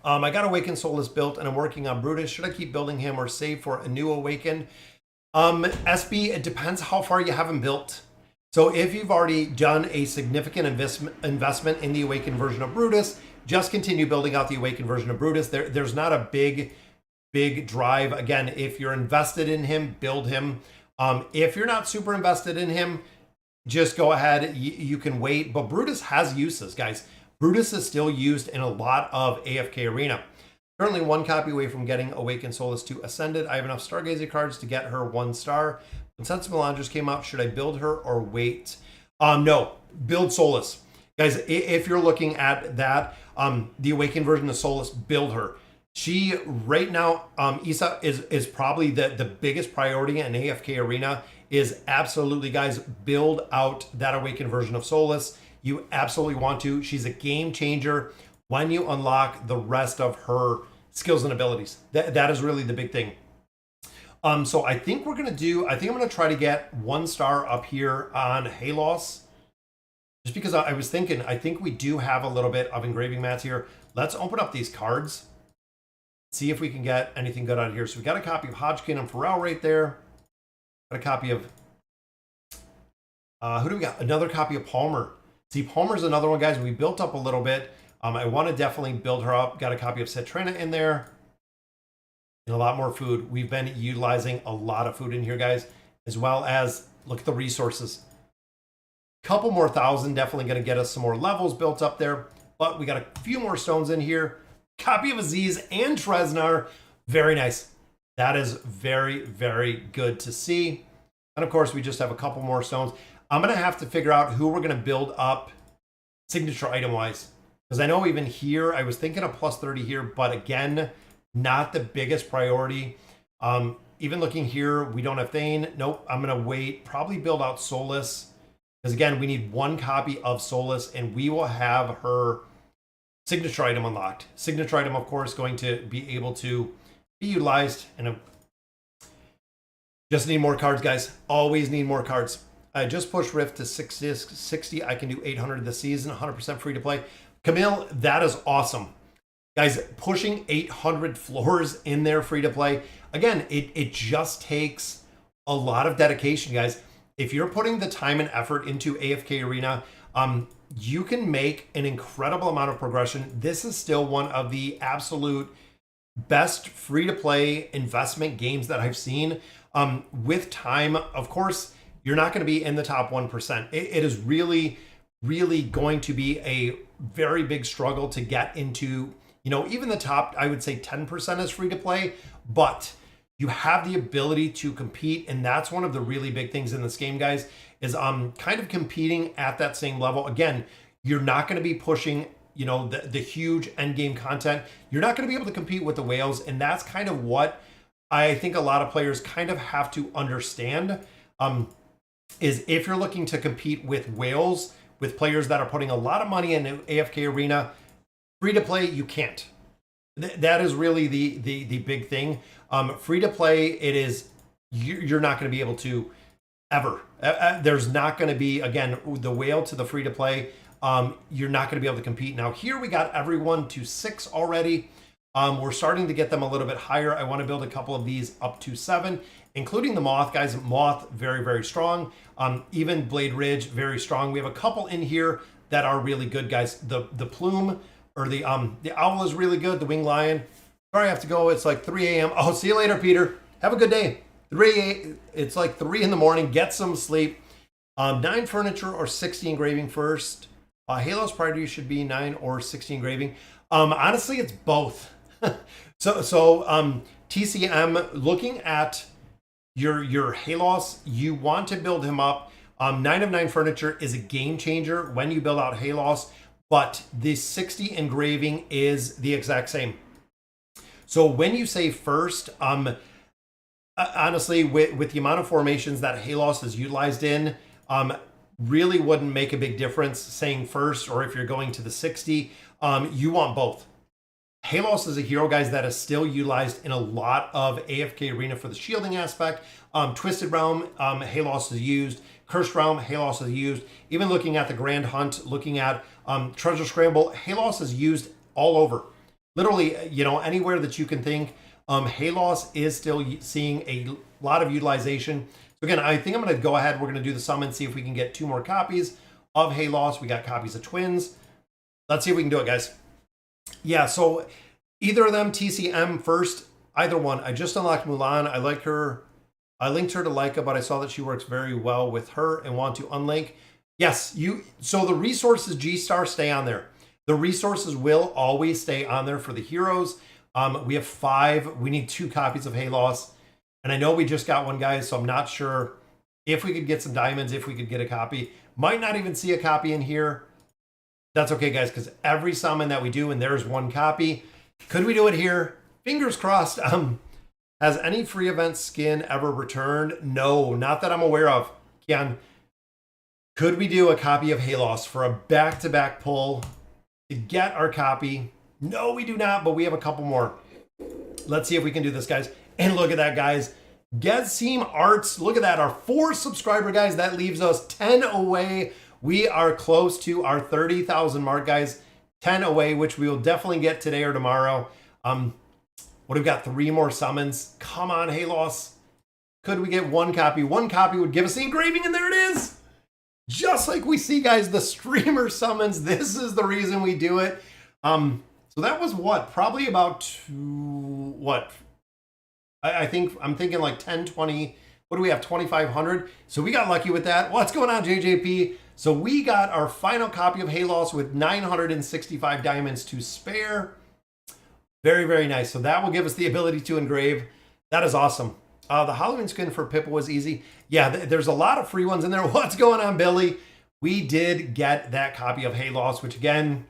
I got Awakened Soulless built, and I'm working on Brutus. Should I keep building him or save for a new Awakened? SB, it depends how far you have him built. So if you've already done a significant investment in the Awakened version of Brutus, just continue building out the Awakened version of Brutus. There's not a big drive. Again, if you're invested in him, build him. If you're not super invested in him, just go ahead. You can wait. But Brutus has uses, guys. Brutus is still used in a lot of AFK Arena. Currently 1 copy away from getting Awakened Soulless to Ascended. I have enough Stargazer cards to get her 1 star. When since Mulan just came out, should I build her or wait? No, build Soulless. Guys, if you're looking at that, the Awakened version of Soulless, build her. She, right now, Issa is probably the biggest priority in AFK Arena, is absolutely, guys, build out that Awakened version of Soulless. You absolutely want to. She's a game changer when you unlock the rest of her skills and abilities. That is really the big thing. So I think I'm going to try to get 1 star up here on Halos. Just because I was thinking, I think we do have a little bit of engraving mats here. Let's open up these cards. See if we can get anything good out of here. So we got a copy of Hodgkin and Pharrell right there. Got a copy of, who do we got? Another copy of Palmer. See, Palmer's another one, guys. We built up a little bit. I want to definitely build her up. Got a copy of Citrina in there. And a lot more food. We've been utilizing a lot of food in here, guys. As well as, look at the resources. Couple more thousand, definitely going to get us some more levels built up there. But we got a few more stones in here. Copy of Aziz and Treznar. Very nice. That is very good to see. And of course, we just have a couple more stones. I'm going to have to figure out who we're going to build up signature item wise. Because I know even here, I was thinking of plus 30 here, but again, not the biggest priority. Even looking here, we don't have Thane. Nope, I'm going to wait, probably build out Solus. Because again, we need one copy of Solus, and we will have her signature item unlocked. Signature item, of course, going to be able to be utilized. And just need more cards, guys. Always need more cards. I just pushed Rift to 60. I can do 800 this season, 100% free to play. Camille, that is awesome. Guys, pushing 800 floors in there free to play. Again, it just takes a lot of dedication, guys. If you're putting the time and effort into AFK Arena, you can make an incredible amount of progression. This is still one of the absolute best free-to-play investment games that I've seen. With time, of course, you're not going to be in the top 1%. It is really, really going to be a very big struggle to get into, even the top, I would say 10% is free-to-play, but you have the ability to compete, and that's one of the really big things in this game, guys, is kind of competing at that same level. Again, you're not going to be pushing, the huge end game content. You're not going to be able to compete with the whales, and that's kind of what I think a lot of players kind of have to understand, is if you're looking to compete with whales, with players that are putting a lot of money in AFK Arena, free to play, you can't. That is really the big thing. Free to play, it is, you're not going to be able to ever. There's not going to be, again, the whale to the free to play. You're not going to be able to compete. Now here we got everyone to 6 already. We're starting to get them a little bit higher. I want to build a couple of these up to 7, including the Moth, guys. Moth, very, very strong. Even Blade Ridge, very strong. We have a couple in here that are really good, guys. The Plume, or the Owl is really good. The Winged Lion. Sorry, I have to go. It's like 3 a.m. Oh, see you later, Peter. Have a good day. It's like 3 in the morning. Get some sleep. 9 furniture or 60 engraving first. Halo's priority should be 9 or 60 engraving. Honestly, it's both. So TCM, looking at your Halos, you want to build him up. 9 of 9 furniture is a game changer when you build out Halos, but the 60 engraving is the exact same. So when you say first, honestly, with the amount of formations that Halos is utilized in, really wouldn't make a big difference saying first, or if you're going to the 60, you want both. Halos is a hero, guys, that is still utilized in a lot of AFK Arena for the shielding aspect. Twisted Realm, Halos is used. Cursed Realm, Halos is used. Even looking at the Grand Hunt, looking at Treasure Scramble, Halos is used all over. Literally, anywhere that you can think, Halos is still seeing a lot of utilization. So again, I think I'm going to go ahead. We're going to do the summon, see if we can get 2 more copies of Halos. We got copies of Twins. Let's see if we can do it, guys. Yeah, so either of them, TCM first, either one. I just unlocked Mulan. I like her. I linked her to Leica, but I saw that she works very well with her and want to unlink. Yes, so the resources G-Star stay on there. The resources will always stay on there for the heroes. We have 5. We need 2 copies of Halos. And I know we just got one, guys, so I'm not sure if we could get some diamonds, if we could get a copy. Might not even see a copy in here. That's okay, guys, because every summon that we do, and there's 1 copy. Could we do it here? Fingers crossed. Has any free event skin ever returned? No, not that I'm aware of. Kian, could we do a copy of Halos for a back-to-back pull to get our copy? No, we do not, but we have a couple more. Let's see if we can do this, guys. And look at that, guys. Gezsim Arts, look at that. Our 4 subscriber, guys. That leaves us 10 away. We are close to our 30,000 mark, guys. 10 away, which we will definitely get today or tomorrow. What have we got? 3 more summons. Come on, Halos. Could we get 1 copy? 1 copy would give us the engraving, and there it is. Just like we see, guys, the streamer summons. This is the reason we do it. So that was what? Probably about what? I'm thinking like 10, 20. What do we have? 2,500. So we got lucky with that. What's going on, JJP? So we got our final copy of Halos with 965 diamonds to spare. Very, very nice. So that will give us the ability to engrave. That is awesome. The Halloween skin for Pippa was easy. Yeah, there's a lot of free ones in there. What's going on, Billy? we did get that copy of Halos, which again,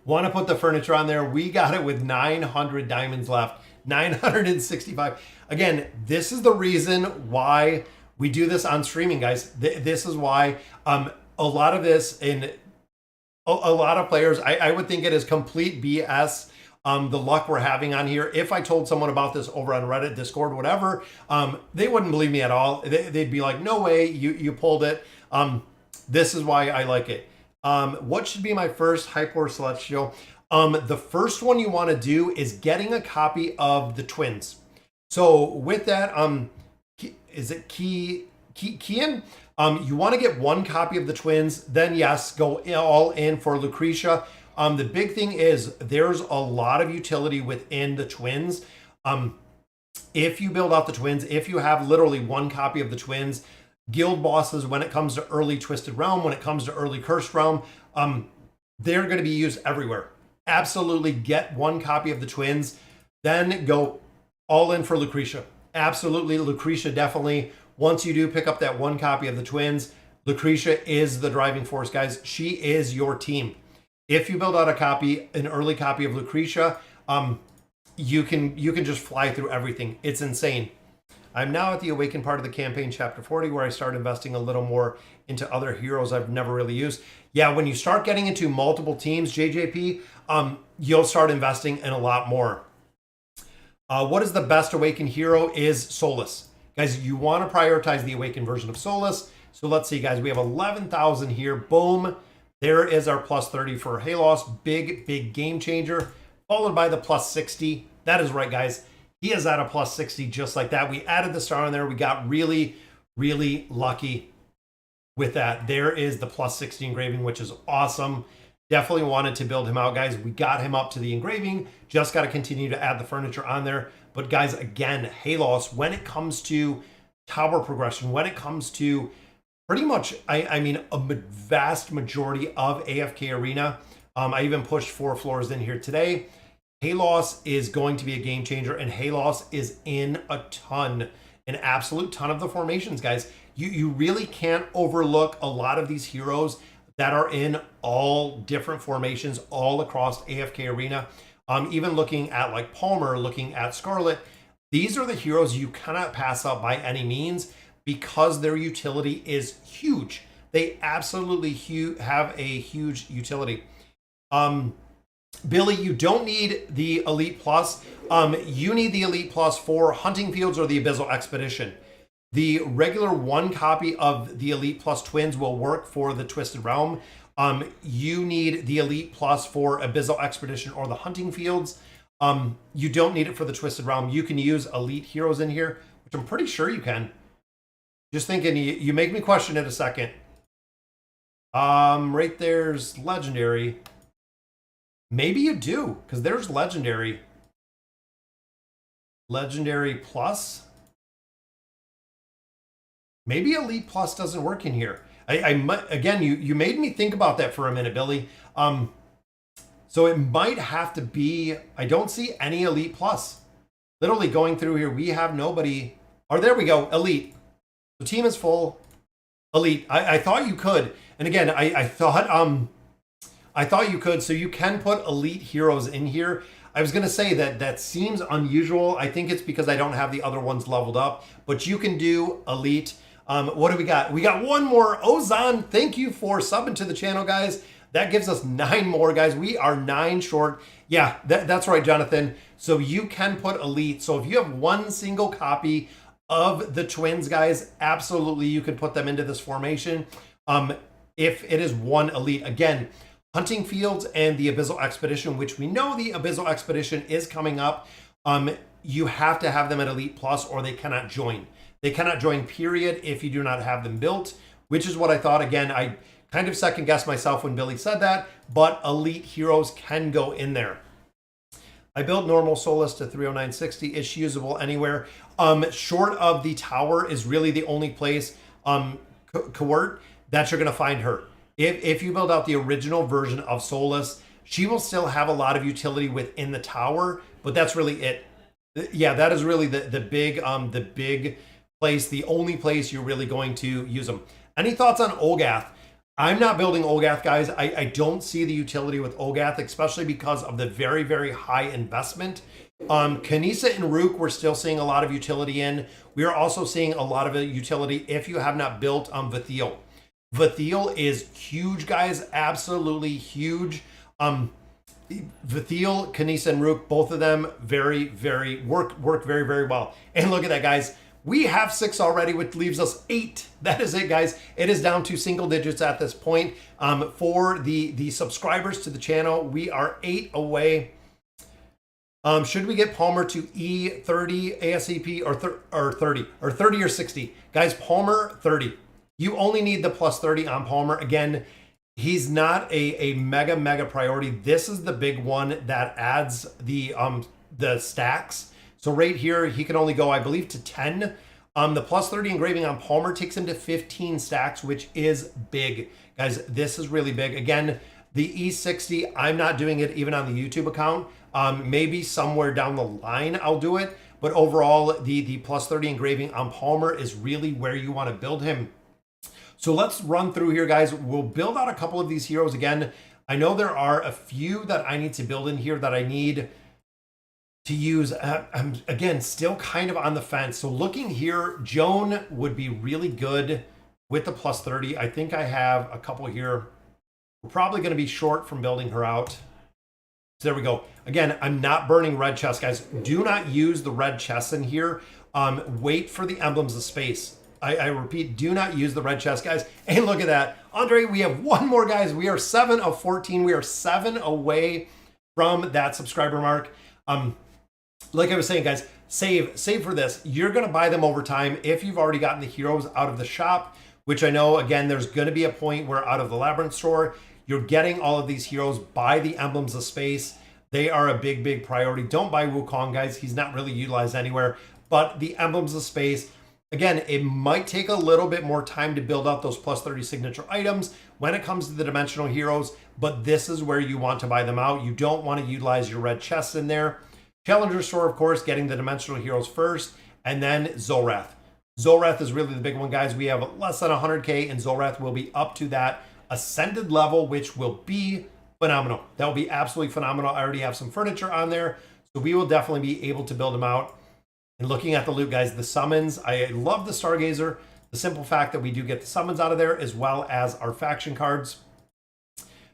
want to put the furniture on there. We got it with 900 diamonds left, 965. Again, this is the reason why we do this on streaming, guys. This is why a lot of this in a lot of players, I would think it is complete BS. The luck we're having on here. If I told someone about this over on Reddit, Discord, whatever, they wouldn't believe me at all. They'd be like, no way, you pulled it. This is why I like it. What should be my first Hyper Celestial? The first one you want to do is getting a copy of the twins. So with that, is it Kian? You want to get one copy of the twins, then yes, go all in for Lucretia. The big thing is there's a lot of utility within the twins. If you build out the twins, if you have literally one copy of the twins, guild bosses, when it comes to early Twisted Realm, when it comes to early Cursed Realm, they're going to be used everywhere. Absolutely get one copy of the twins, then go all in for Lucretia. Absolutely, Lucretia definitely. Once you do pick up that one copy of the twins, Lucretia is the driving force, guys. She is your team. If you build out a copy, an early copy of Lucretia, you can just fly through everything. It's insane. I'm now at the Awaken part of the campaign, chapter 40, where I start investing a little more into other heroes I've never really used. Yeah, when you start getting into multiple teams, JJP, you'll start investing in a lot more. What is the best Awaken hero? Is Solus. Guys, you want to prioritize the Awaken version of Solus. So let's see, guys. We have 11,000 here. Boom. There is our plus 30 for Halos. Big, big game changer. Followed by the plus 60. That is right, guys. He is at a plus 60 just like that. We added the star on there. We got really, really lucky with that. There is the plus 60 engraving, which is awesome. Definitely wanted to build him out, guys. We got him up to the engraving. Just got to continue to add the furniture on there. But guys, again, Halos, when it comes to tower progression, when it comes to pretty much, I mean, a vast majority of AFK Arena, I even pushed 4 floors in here today. Halos is going to be a game changer, and Halos is in a ton, an absolute ton of the formations, guys. You really can't overlook a lot of these heroes that are in all different formations all across AFK Arena. Even looking at like Palmer, looking at Scarlet, these are the heroes you cannot pass up by any means because their utility is huge. They absolutely have a huge utility. Billy, you don't need the Elite Plus. You need the Elite Plus for Hunting Fields or the Abyssal Expedition. The regular one copy of the Elite Plus Twins will work for the Twisted Realm. You need the Elite Plus for Abyssal Expedition or the Hunting Fields. You don't need it for the Twisted Realm. You can use Elite Heroes in here, which I'm pretty sure you can. Just thinking, you make me question it a second. Right there's Legendary. Maybe you do, because there's Legendary. Legendary Plus. Maybe Elite Plus doesn't work in here. Again, you made me think about that for a minute, Billy. So it might have to be, I don't see any Elite Plus. Literally going through here, we have nobody. Or there we go, Elite. The team is full. Elite. I thought you could. And again, I thought you could. So you can put Elite heroes in here. I was going to say that seems unusual. I think it's because I don't have the other ones leveled up. But you can do Elite. What do we got? We got one more. Ozan, thank you for subbing to the channel, guys. That gives us 9 more, guys. We are 9 short. Yeah, that's right, Jonathan. So you can put Elite. So if you have one single copy of the twins, guys, absolutely you can put them into this formation. If it is one Elite. Again, Hunting Fields and the Abyssal Expedition, which we know the Abyssal Expedition is coming up. You have to have them at Elite Plus or they cannot join. They cannot join, period, if you do not have them built, which is what I thought. Again, I kind of second guessed myself when Billy said that, but Elite heroes can go in there. I built normal Solus to 30960. Is she usable anywhere? Short of the tower is really the only place, Court, that you're going to find her. If you build out the original version of Solus, she will still have a lot of utility within the tower, but that's really it. Yeah, that is really the big place, the only place you're really going to use them. Any thoughts on Olgath? I'm not building Olgath, guys. I don't see the utility with Olgath, especially because of the very, very high investment. Kanisa and Rook, we're still seeing a lot of utility in. We are also seeing a lot of utility if you have not built Vathiel. Vathiel is huge, guys. Absolutely huge. Vathiel, Kanisa, and Rook, both of them work very, very well. And look at that, guys. We have 6 already, which leaves us 8. That is it, guys. It is down to single digits at this point. For the subscribers to the channel, we are 8 away. Should we get Palmer to E30 ASAP or 30 or 60? Guys, Palmer 30. You only need the plus 30 on Palmer. Again, he's not a mega priority. This is the big one that adds the stacks. So right here, he can only go, I believe, to 10. The plus 30 engraving on Palmer takes him to 15 stacks, which is big. Guys, this is really big. Again, the E60, I'm not doing it even on the YouTube account. Maybe somewhere down the line I'll do it. But overall, the plus 30 engraving on Palmer is really where you want to build him. So let's run through here, guys. We'll build out a couple of these heroes again. I know there are a few that I need to build in here that I need to use. I'm, again, still kind of on the fence. So looking here, Joan would be really good with the plus 30. I think I have a couple here. We're probably going to be short from building her out. So there we go. Again, I'm not burning red chests, guys. Do not use the red chests in here. Wait for the emblems of space. I repeat, do not use the red chest, guys. And look at that. Andre, we have one more, guys. We are 7 of 14. We are 7 away from that subscriber mark. Like I was saying, guys, save for this. You're going to buy them over time if you've already gotten the heroes out of the shop, which I know, again, there's going to be a point where out of the Labyrinth store, you're getting all of these heroes. Buy the emblems of space. They are a big priority. Don't buy Wukong, guys. He's not really utilized anywhere. But the emblems of space, again, it might take a little bit more time to build out those plus 30 signature items when it comes to the dimensional heroes, but this is where you want to buy them out. You don't want to utilize your red chests in there. Challenger store, of course, getting the dimensional heroes first, and then Zolrath. Zolrath is really the big one, guys. We have less than 100K, and Zolrath will be up to that ascended level, which will be phenomenal. That will be absolutely phenomenal. I already have some furniture on there, so we will definitely be able to build them out. And looking at the loot, guys, the summons, I love the Stargazer. The simple fact that we do get the summons out of there, as well as our faction cards.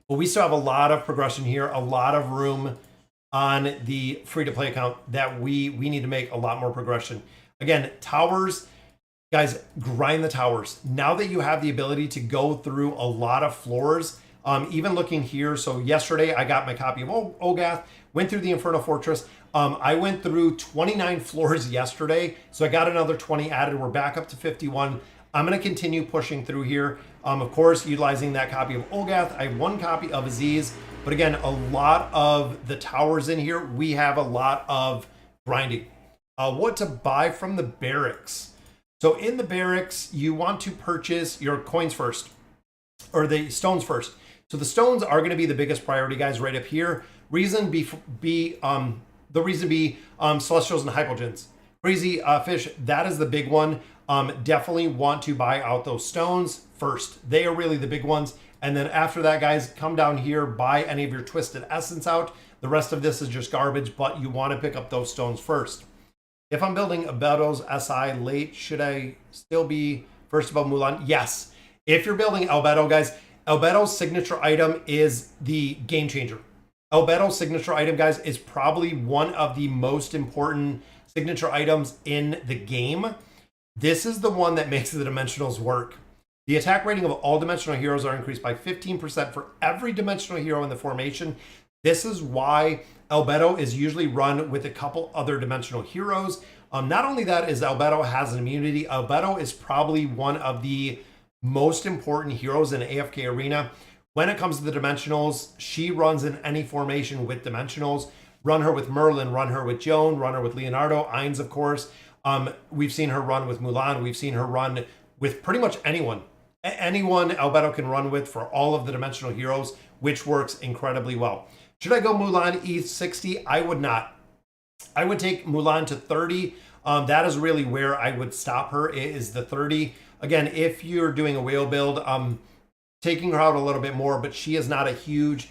But we still have a lot of progression here, a lot of room on the free-to-play account that we need to make a lot more progression. Again, towers, guys, grind the towers. Now that you have the ability to go through a lot of floors, even looking here, so yesterday I got my copy of Olgath, went through the Infernal Fortress. I went through 29 floors yesterday, so I got another 20 added. We're back up to 51. I'm going to continue pushing through here. Of course, utilizing that copy of Olgath. I have 1 copy of Aziz, but again, a lot of the towers in here, we have a lot of grinding. What to buy from the barracks. So in the barracks, you want to purchase your coins first, or the stones first. So the stones are going to be the biggest priority, guys, right up here. Reason be Celestials and Hypogens. Crazy Fish, that is the big one. Definitely want to buy out those stones first. They are really the big ones. And then after that, guys, come down here, buy any of your Twisted Essence out. The rest of this is just garbage, but you want to pick up those stones first. If I'm building Albedo's SI late, should I still be first above Mulan? Yes. If you're building Albedo, guys, Albedo's signature item is the game changer. Albedo's signature item, guys, is probably one of the most important signature items in the game. This is the one that makes the dimensionals work. The attack rating of all dimensional heroes are increased by 15% for every dimensional hero in the formation. This is why Albedo is usually run with a couple other dimensional heroes. Not only that is Albedo has an immunity, Albedo is probably one of the most important heroes in AFK Arena. When it comes to the dimensionals, she runs in any formation with dimensionals. Run her with Merlin, run her with Joan, run her with Leonardo, Ainz, of course. We've seen her run with Mulan. We've seen her run with pretty much anyone. Anyone Albedo can run with for all of the dimensional heroes, which works incredibly well. Should I go Mulan E60? I would not. I would take Mulan to 30. That is really where I would stop her, is the 30. Again, if you're doing a whale build, taking her out a little bit more, but she is not a huge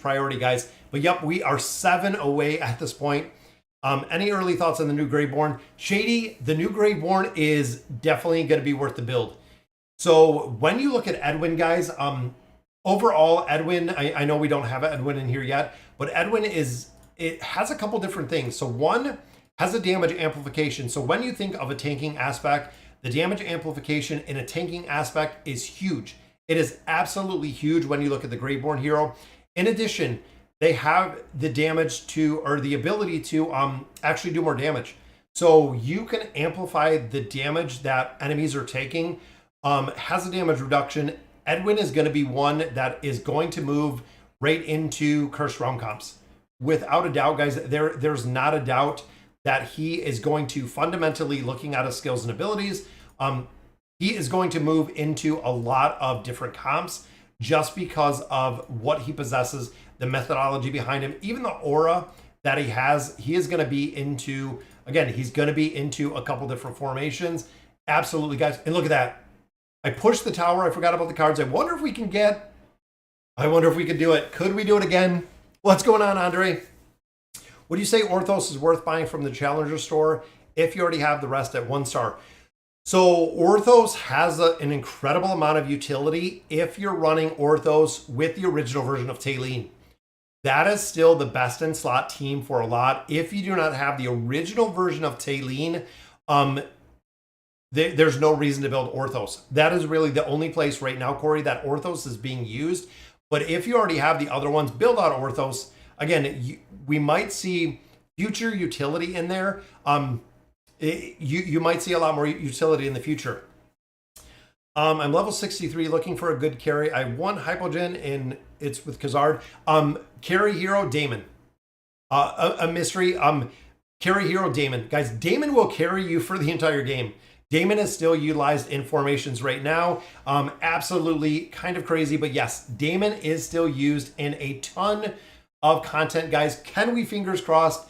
priority, guys. But yep, we are 7 away at this point. Any early thoughts on the new Greyborn? Shady, the new Greyborn is definitely going to be worth the build. So when you look at Edwin, guys, overall, Edwin, I know we don't have Edwin in here yet, but Edwin it has a couple different things. So one has a damage amplification. So when you think of a tanking aspect, the damage amplification in a tanking aspect is huge. It is absolutely huge when you look at the Greyborn hero. In addition, they have the damage to, or the ability to actually do more damage. So you can amplify the damage that enemies are taking. Has a damage reduction. Edwin is going to be one that is going to move right into Cursed Realm comps. Without a doubt, guys, there's not a doubt that he is going to fundamentally, looking at his skills and abilities, he is going to move into a lot of different comps just because of what he possesses, the methodology behind him, even the aura that he has. He is going to be into, again, he's going to be into a couple different formations. Absolutely, guys. And look at that. I pushed the tower. I forgot about the cards. I wonder if we can do it. Could we do it again? What's going on, Andre? Would you say Orthos is worth buying from the Challenger store if you already have the rest at 1 star? So Orthos has an incredible amount of utility if you're running Orthos with the original version of Taylene. That is still the best in slot team for a lot. If you do not have the original version of Taylene, there's no reason to build Orthos. That is really the only place right now, Corey, that Orthos is being used. But if you already have the other ones, build out Orthos. Again, we might see future utility in there. You might see a lot more utility in the future. I'm level 63 looking for a good carry. I won Hypogen and it's with Khazard. Carry hero Damon. A mystery. Carry hero Damon. Guys, Damon will carry you for the entire game. Damon is still utilized in formations right now. Absolutely kind of crazy, but yes, Damon is still used in a ton of content, guys. Can we, fingers crossed,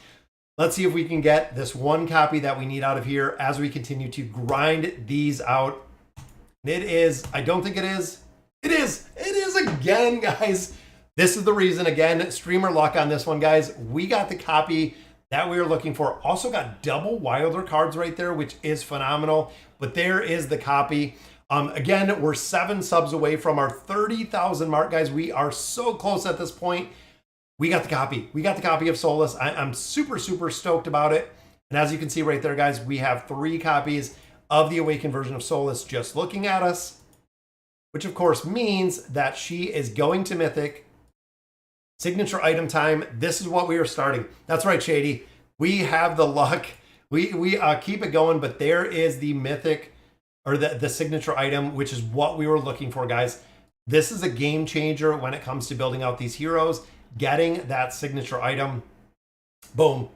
let's see if we can get this one copy that we need out of here as we continue to grind these out. It is, I don't think it is. It is again, guys. This is the reason, again, streamer luck on this one, guys. We got the copy that we were looking for. Also got double Wilder cards right there, which is phenomenal. But there is the copy. Again, we're 7 subs away from our 30,000 mark, guys. We are so close at this point. We got the copy. We got the copy of Solus. I'm super stoked about it. And as you can see right there, guys, we have 3 copies of the Awakened version of Solus just looking at us, which of course means that she is going to Mythic. Signature item time. This is what we are starting. That's right, Shady. We have the luck. We keep it going, but there is the Mythic, or the signature item, which is what we were looking for, guys. This is a game changer when it comes to building out these heroes. Getting that signature item. Boom.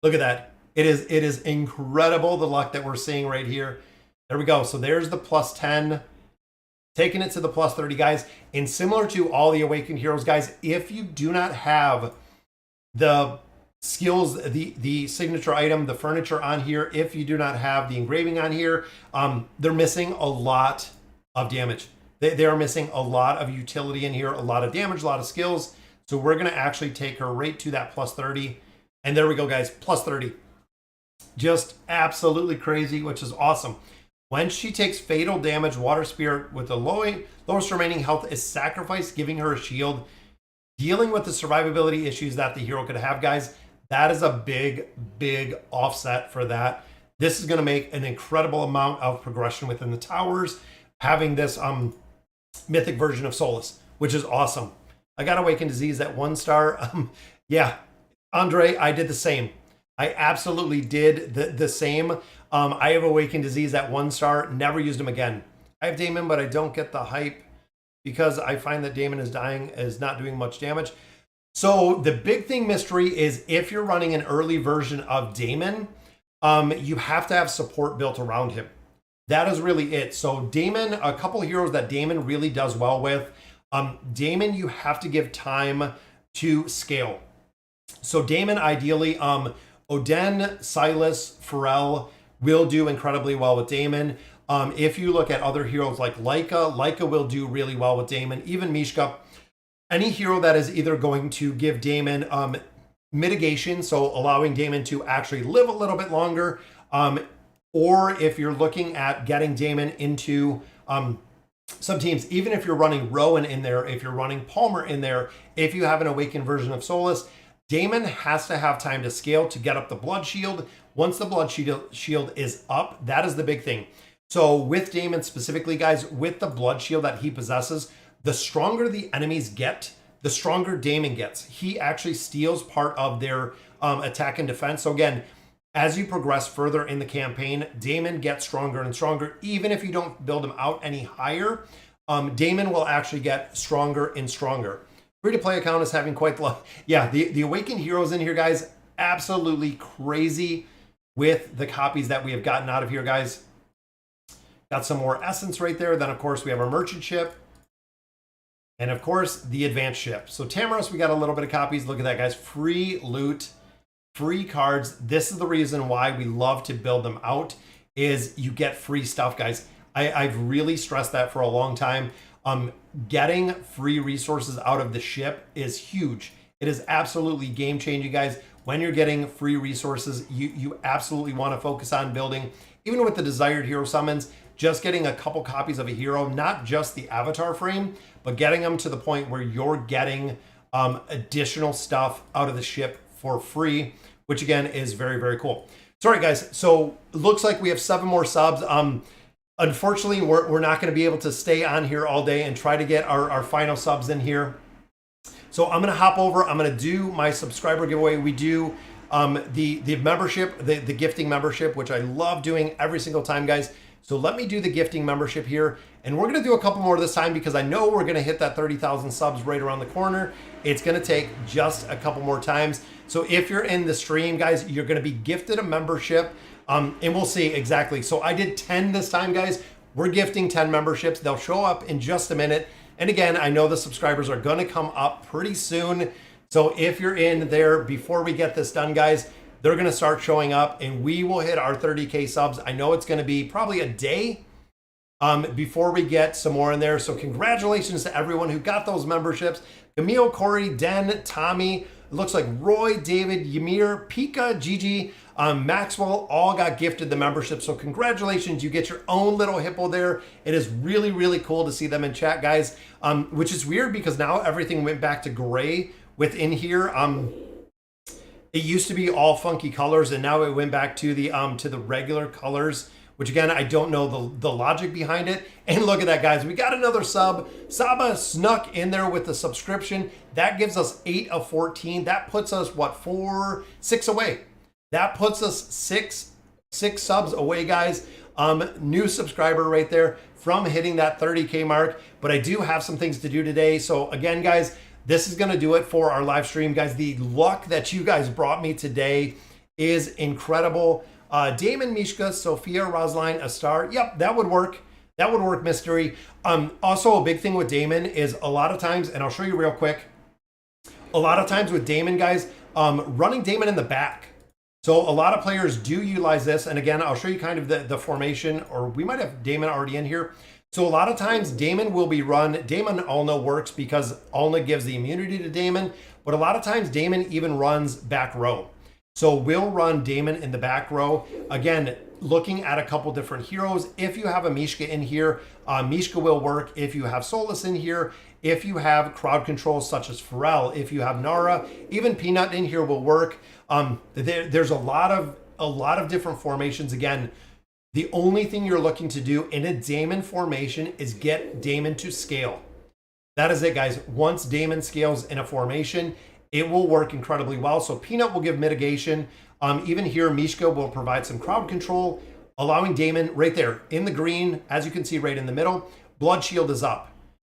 Look at that. It is incredible, the luck that we're seeing right here. There we go. So there's the plus 10. Taking it to the plus 30, guys. And similar to all the Awakened heroes, guys, if you do not have the skills, the signature item, the furniture on here, if you do not have the engraving on here, they're missing a lot of damage. They are missing a lot of utility in here, a lot of damage, a lot of skills. So we're going to actually take her right to that plus 30. And there we go, guys, plus 30. Just absolutely crazy, which is awesome. When she takes fatal damage, Water Spirit with the lowest remaining health is sacrificed, giving her a shield. Dealing with the survivability issues that the hero could have, guys, that is a big offset for that. This is going to make an incredible amount of progression within the towers, having this mythic version of Solus, which is awesome. I got Awakened Disease at 1 star. Yeah, Andre, I did the same. I absolutely did the same. I have Awakened Disease at 1 star. Never used him again. I have Damon, but I don't get the hype because I find that Damon is not doing much damage. So the big thing, Mystery, is if you're running an early version of Damon, you have to have support built around him. That is really it. So Damon, a couple of heroes that Damon really does well with. Damon, you have to give time to scale. So Damon, ideally, Oden, Silas, Pharrell will do incredibly well with Damon. If you look at other heroes like Leica will do really well with Damon, even Mishka. Any hero that is either going to give Damon mitigation, so allowing Damon to actually live a little bit longer, or if you're looking at getting Damon into some teams, even if you're running Rowan in there, if you're running Palmer in there, if you have an awakened version of Solus, Damon has to have time to scale to get up the blood shield. Once the blood shield is up, that is the big thing. So with Damon specifically, guys, with the blood shield that he possesses, the stronger the enemies get, the stronger Damon gets. He actually steals part of their attack and defense. So again, as you progress further in the campaign, Damon gets stronger and stronger. Even if you don't build him out any higher, Damon will actually get stronger and stronger. Free-to-play account is having quite the... Yeah, the Awakened Heroes in here, guys, absolutely crazy with the copies that we have gotten out of here, guys. Got some more Essence right there. Then, of course, we have our Merchant Ship. And, of course, the Advanced Ship. So, Tamaros, we got a little bit of copies. Look at that, guys. Free loot. Free cards. This is the reason why we love to build them out, is you get free stuff, guys. I've really stressed that for a long time. Getting free resources out of the ship is huge. It is absolutely game changing, guys. When you're getting free resources, you absolutely want to focus on building, even with the desired hero summons, just getting a couple copies of a hero, not just the avatar frame, but getting them to the point where you're getting additional stuff out of the ship for free, which again is very, very cool. Sorry, guys. So it looks like we have 7 more subs. Unfortunately, we're not going to be able to stay on here all day and try to get our final subs in here. So I'm going to hop over. I'm going to do my subscriber giveaway. We do the membership, the gifting membership, which I love doing every single time, guys. So let me do the gifting membership here. And we're going to do a couple more this time because I know we're going to hit that 30,000 subs right around the corner. It's going to take just a couple more times. So if you're in the stream, guys, you're going to be gifted a membership. And we'll see exactly. So I did 10 this time, guys. We're gifting 10 memberships. They'll show up in just a minute. And again, I know the subscribers are going to come up pretty soon. So if you're in there before we get this done, guys, they're going to start showing up and we will hit our 30K subs. I know it's going to be probably a day before we get some more in there. So congratulations to everyone who got those memberships. Camille, Corey, Den, Tommy, it looks like Roy, David, Ymir, Pika, Gigi, Maxwell all got gifted the membership. So congratulations, you get your own little hippo there. It is really, really cool to see them in chat, guys, which is weird because now everything went back to gray within here. It used to be all funky colors and now it went back to the regular colors, which again, I don't know the logic behind it. And look at that, guys. We got another sub. Saba snuck in there with the subscription. That gives us 8 of 14. That puts us, what, 6 away. That puts us six subs away, guys. New subscriber right there from hitting that 30K mark. But I do have some things to do today. So again, guys, this is going to do it for our live stream. Guys, the luck that you guys brought me today is incredible. Damon, Mishka, Sophia, Rosline, a star. Yep, that would work. That would work, Mystery. Also, a big thing with Damon is a lot of times, and I'll show you real quick, a lot of times with Damon, guys, running Damon in the back. So a lot of players do utilize this. And again, I'll show you kind of the formation, or we might have Damon already in here. So a lot of times Damon will be run. Damon Ulna works because Ulna gives the immunity to Damon. But a lot of times Damon even runs back row. So we'll run Damon in the back row. Again, looking at a couple different heroes. If you have a Mishka in here, Mishka will work. If you have Solus in here, if you have crowd controls such as Pharrell, if you have Nara, even Peanut in here will work. There's a lot of different formations. Again, the only thing you're looking to do in a Damon formation is get Damon to scale. That is it, guys. Once Damon scales in a formation, it will work incredibly well. So Peanut will give mitigation. Even here, Mishka will provide some crowd control, allowing Damon right there in the green, as you can see right in the middle. Blood shield is up.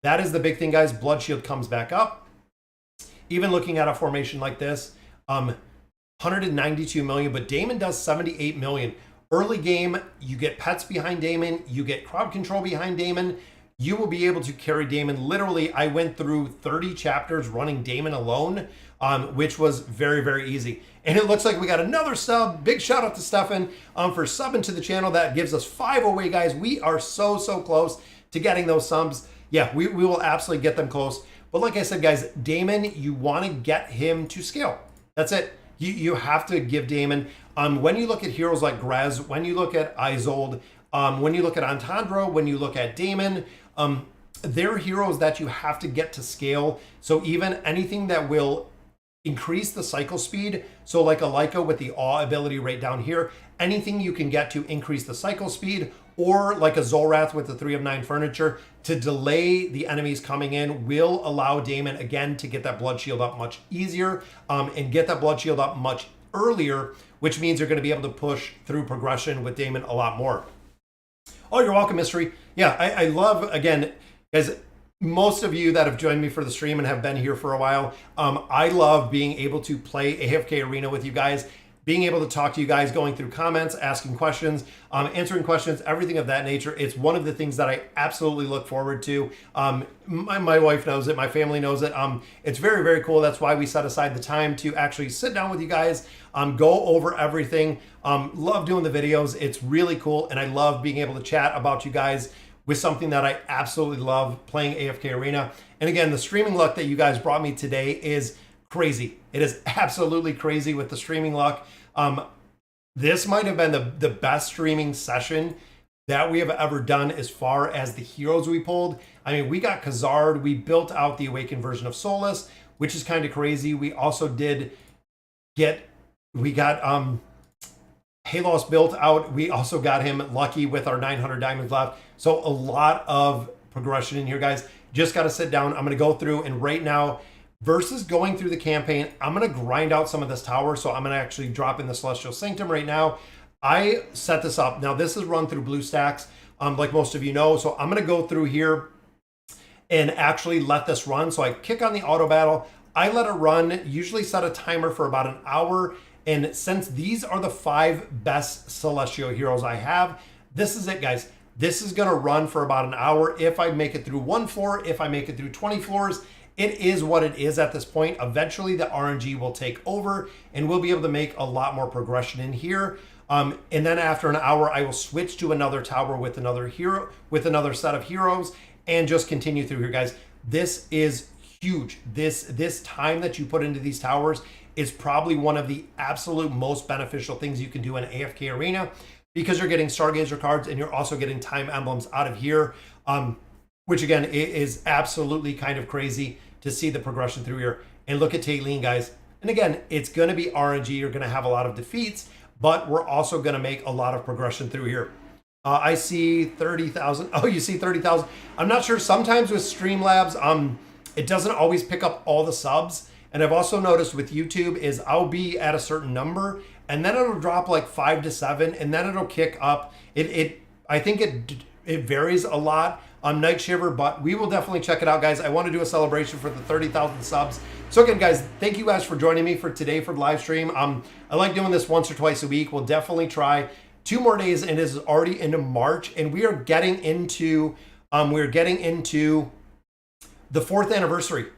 That is the big thing, guys. Blood shield comes back up. Even looking at a formation like this, 192 million, but Damon does 78 million. Early game, you get pets behind Damon, you get crowd control behind Damon. you will be able to carry Damon. Literally, I went through 30 chapters running Damon alone, which was very, very easy. And it looks like we got another sub. Big shout out to Stefan for subbing to the channel. That gives us 5 away, guys. We are so close to getting those subs. Yeah, we will absolutely get them close. But like I said, guys, Damon, you want to get him to scale. That's it. You have to give Damon. When you look at heroes like Grez, when you look at Isolde, when you look at Antandro, when you look at Damon, they're heroes that you have to get to scale. So even anything that will increase the cycle speed, so like a Leica with the awe ability right down here, anything you can get to increase the cycle speed, or like a Zolrath with the 3 of 9 furniture to delay the enemies coming in, will allow Damon again to get that blood shield up much easier, and get that blood shield up much earlier, which means you're going to be able to push through progression with Damon a lot more. Oh, you're welcome, Mystery. Yeah, I love, again, guys, most of you that have joined me for the stream and have been here for a while, I love being able to play AFK Arena with you guys, being able to talk to you guys, going through comments, asking questions, answering questions, everything of that nature. It's one of the things that I absolutely look forward to. My wife knows it, my family knows it. It's very, very cool. That's why we set aside the time to actually sit down with you guys, go over everything. Love doing the videos. It's really cool. And I love being able to chat about you guys with something that I absolutely love, playing AFK Arena. And again, the streaming luck that you guys brought me today is crazy. It is absolutely crazy with the streaming luck. This might have been the best streaming session that we have ever done as far as the heroes we pulled. I mean, we got Khazard, we built out the Awakened version of Solus, which is kind of crazy. We also we got Halos built out. We also got him lucky with our 900 diamonds left. So a lot of progression in here, guys. Just got to sit down. I'm going to go through, and right now, versus going through the campaign, I'm going to grind out some of this tower. So I'm going to actually drop in the Celestial Sanctum right now. I set this up. Now, this is run through BlueStacks, like most of you know. So I'm going to go through here and actually let this run. So I kick on the auto battle. I let it run, usually set a timer for about an hour. And since these are the 5 best Celestial heroes I have, this is it, guys. This is going to run for about an hour. If I make it through 1 floor, if I make it through 20 floors, it is what it is at this point. Eventually, the RNG will take over, and we'll be able to make a lot more progression in here. And then after an hour, I will switch to another tower with another hero, with another set of heroes, and just continue through here, guys. This is huge. This time that you put into these towers is probably one of the absolute most beneficial things you can do in AFK Arena, because you're getting Stargazer cards and you're also getting time emblems out of here, which again is absolutely kind of crazy to see the progression through here. And look at Taylene, guys. And again, it's going to be RNG. You're going to have a lot of defeats, but we're also going to make a lot of progression through here. I see 30,000. Oh, you see 30,000. I'm not sure. Sometimes with Streamlabs, it doesn't always pick up all the subs. And I've also noticed with YouTube is I'll be at a certain number, and then it'll drop like 5 to 7, and then it'll kick up. I think it varies a lot on Night Shiver, but we will definitely check it out, guys. I want to do a celebration for the 30,000 subs. So again, guys, thank you guys for joining me for today for the live stream. I like doing this once or twice a week. We'll definitely try 2 more days, and it is already into March, and we are getting into the 4th anniversary.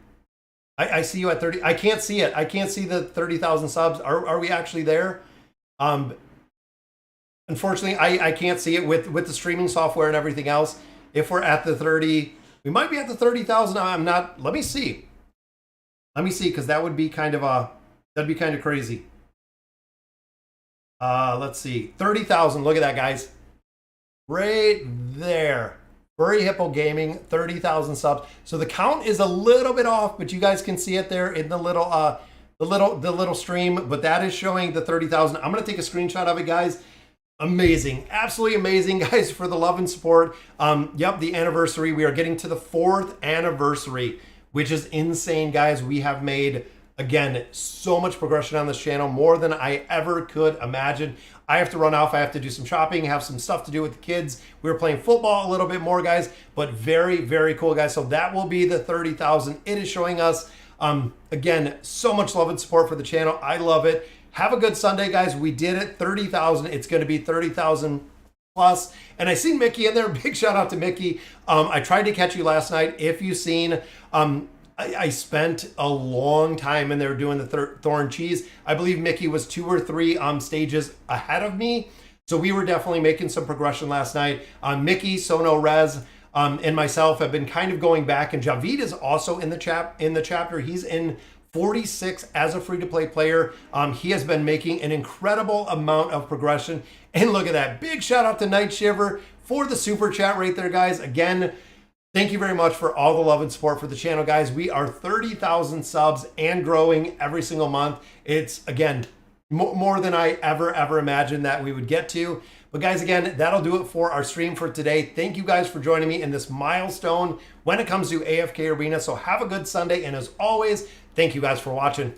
I see you at 30. I can't see it. I can't see the 30,000 subs. Are we actually there? Unfortunately, I can't see it with the streaming software and everything else. If we're at the 30, we might be at the 30,000. I'm not. Let me see. Let me see, because that would be kind of crazy. Let's see. 30,000. Look at that, guys. Right there. Furry Hippo Gaming, 30,000 subs. So the count is a little bit off, but you guys can see it there in the little stream. But that is showing the 30,000. I'm gonna take a screenshot of it, guys. Amazing, absolutely amazing, guys, for the love and support. Yep, the anniversary. We are getting to the 4th anniversary, which is insane, guys. We have made, again, so much progression on this channel, more than I ever could imagine. I have to run off. I have to do some shopping, have some stuff to do with the kids. We were playing football a little bit more, guys, but very, very cool, guys. So that will be the 30,000. It is showing us, again, so much love and support for the channel. I love it. Have a good Sunday, guys. We did it. 30,000. It's going to be 30,000 plus. And I seen Mickey in there. Big shout out to Mickey. I tried to catch you last night. If you've seen, I spent a long time in there doing the Thorn Cheese. I believe Mickey was 2 or 3 stages ahead of me. So we were definitely making some progression last night. Mickey, Sono Rez, and myself have been kind of going back, and Javid is also in the chapter. He's in 46 as a free-to-play player. He has been making an incredible amount of progression. And look at that. Big shout out to Night Shiver for the super chat right there, guys. Again, thank you very much for all the love and support for the channel, guys. We are 30,000 subs and growing every single month. It's, again, more than I ever imagined that we would get to. But guys, again, that'll do it for our stream for today. Thank you guys for joining me in this milestone when it comes to AFK Arena. So have a good Sunday. And as always, thank you guys for watching.